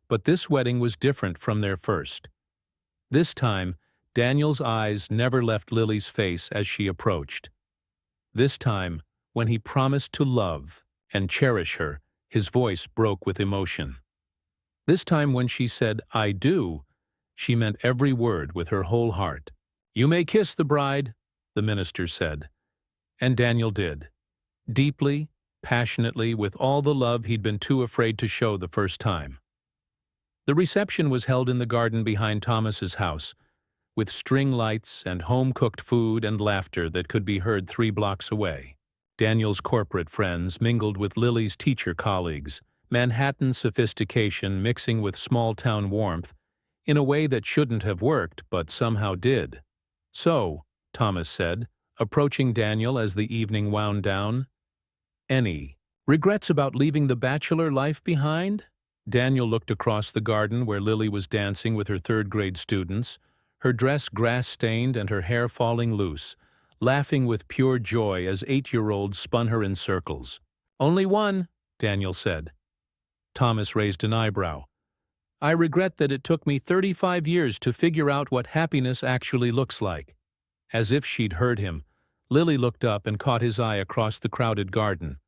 But this wedding was different from their first. This time, Daniel's eyes never left Lily's face as she approached. This time, when he promised to love and cherish her, his voice broke with emotion. This time when she said, "I do," she meant every word with her whole heart. "You may kiss the bride," the minister said. And Daniel did. Deeply, passionately, with all the love he'd been too afraid to show the first time. The reception was held in the garden behind Thomas's house, with string lights and home-cooked food and laughter that could be heard 3 blocks away. Daniel's corporate friends mingled with Lily's teacher colleagues, Manhattan sophistication mixing with small-town warmth, in a way that shouldn't have worked but somehow did. "So," Thomas said, approaching Daniel as the evening wound down, "any regrets about leaving the bachelor life behind?" Daniel looked across the garden where Lily was dancing with her third-grade students, her dress grass-stained and her hair falling loose, laughing with pure joy as 8-year-olds spun her in circles. "Only one," Daniel said. Thomas raised an eyebrow. "I regret that it took me 35 years to figure out what happiness actually looks like." As if she'd heard him, Lily looked up and caught his eye across the crowded garden.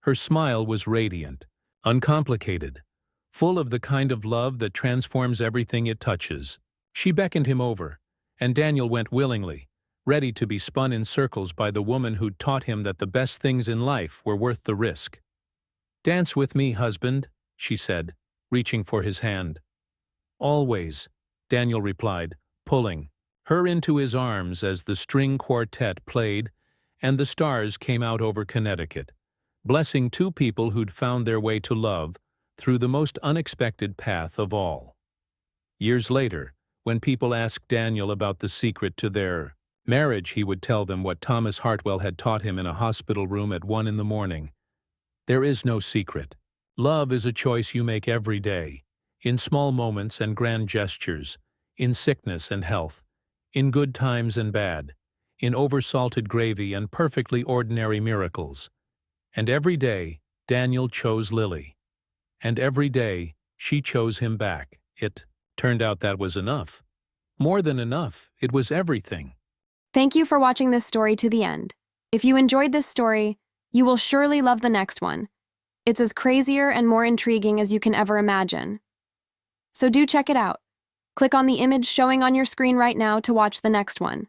Her smile was radiant, uncomplicated, full of the kind of love that transforms everything it touches. She beckoned him over, and Daniel went willingly, ready to be spun in circles by the woman who'd taught him that the best things in life were worth the risk. "Dance with me, husband," she said, reaching for his hand. "Always," Daniel replied, pulling her into his arms as the string quartet played and the stars came out over Connecticut, blessing two people who'd found their way to love through the most unexpected path of all. Years later, when people asked Daniel about the secret to their marriage, he would tell them what Thomas Hartwell had taught him in a hospital room at 1 a.m. "There is no secret. Love is a choice you make every day, in small moments and grand gestures, in sickness and health, in good times and bad, in oversalted gravy and perfectly ordinary miracles. And every day, Daniel chose Lily. And every day, she chose him back. It turned out that was enough. More than enough, it was everything. Thank you for watching this story to the end. If you enjoyed this story, you will surely love the next one. It's as crazier and more intriguing as you can ever imagine. So do check it out. Click on the image showing on your screen right now to watch the next one.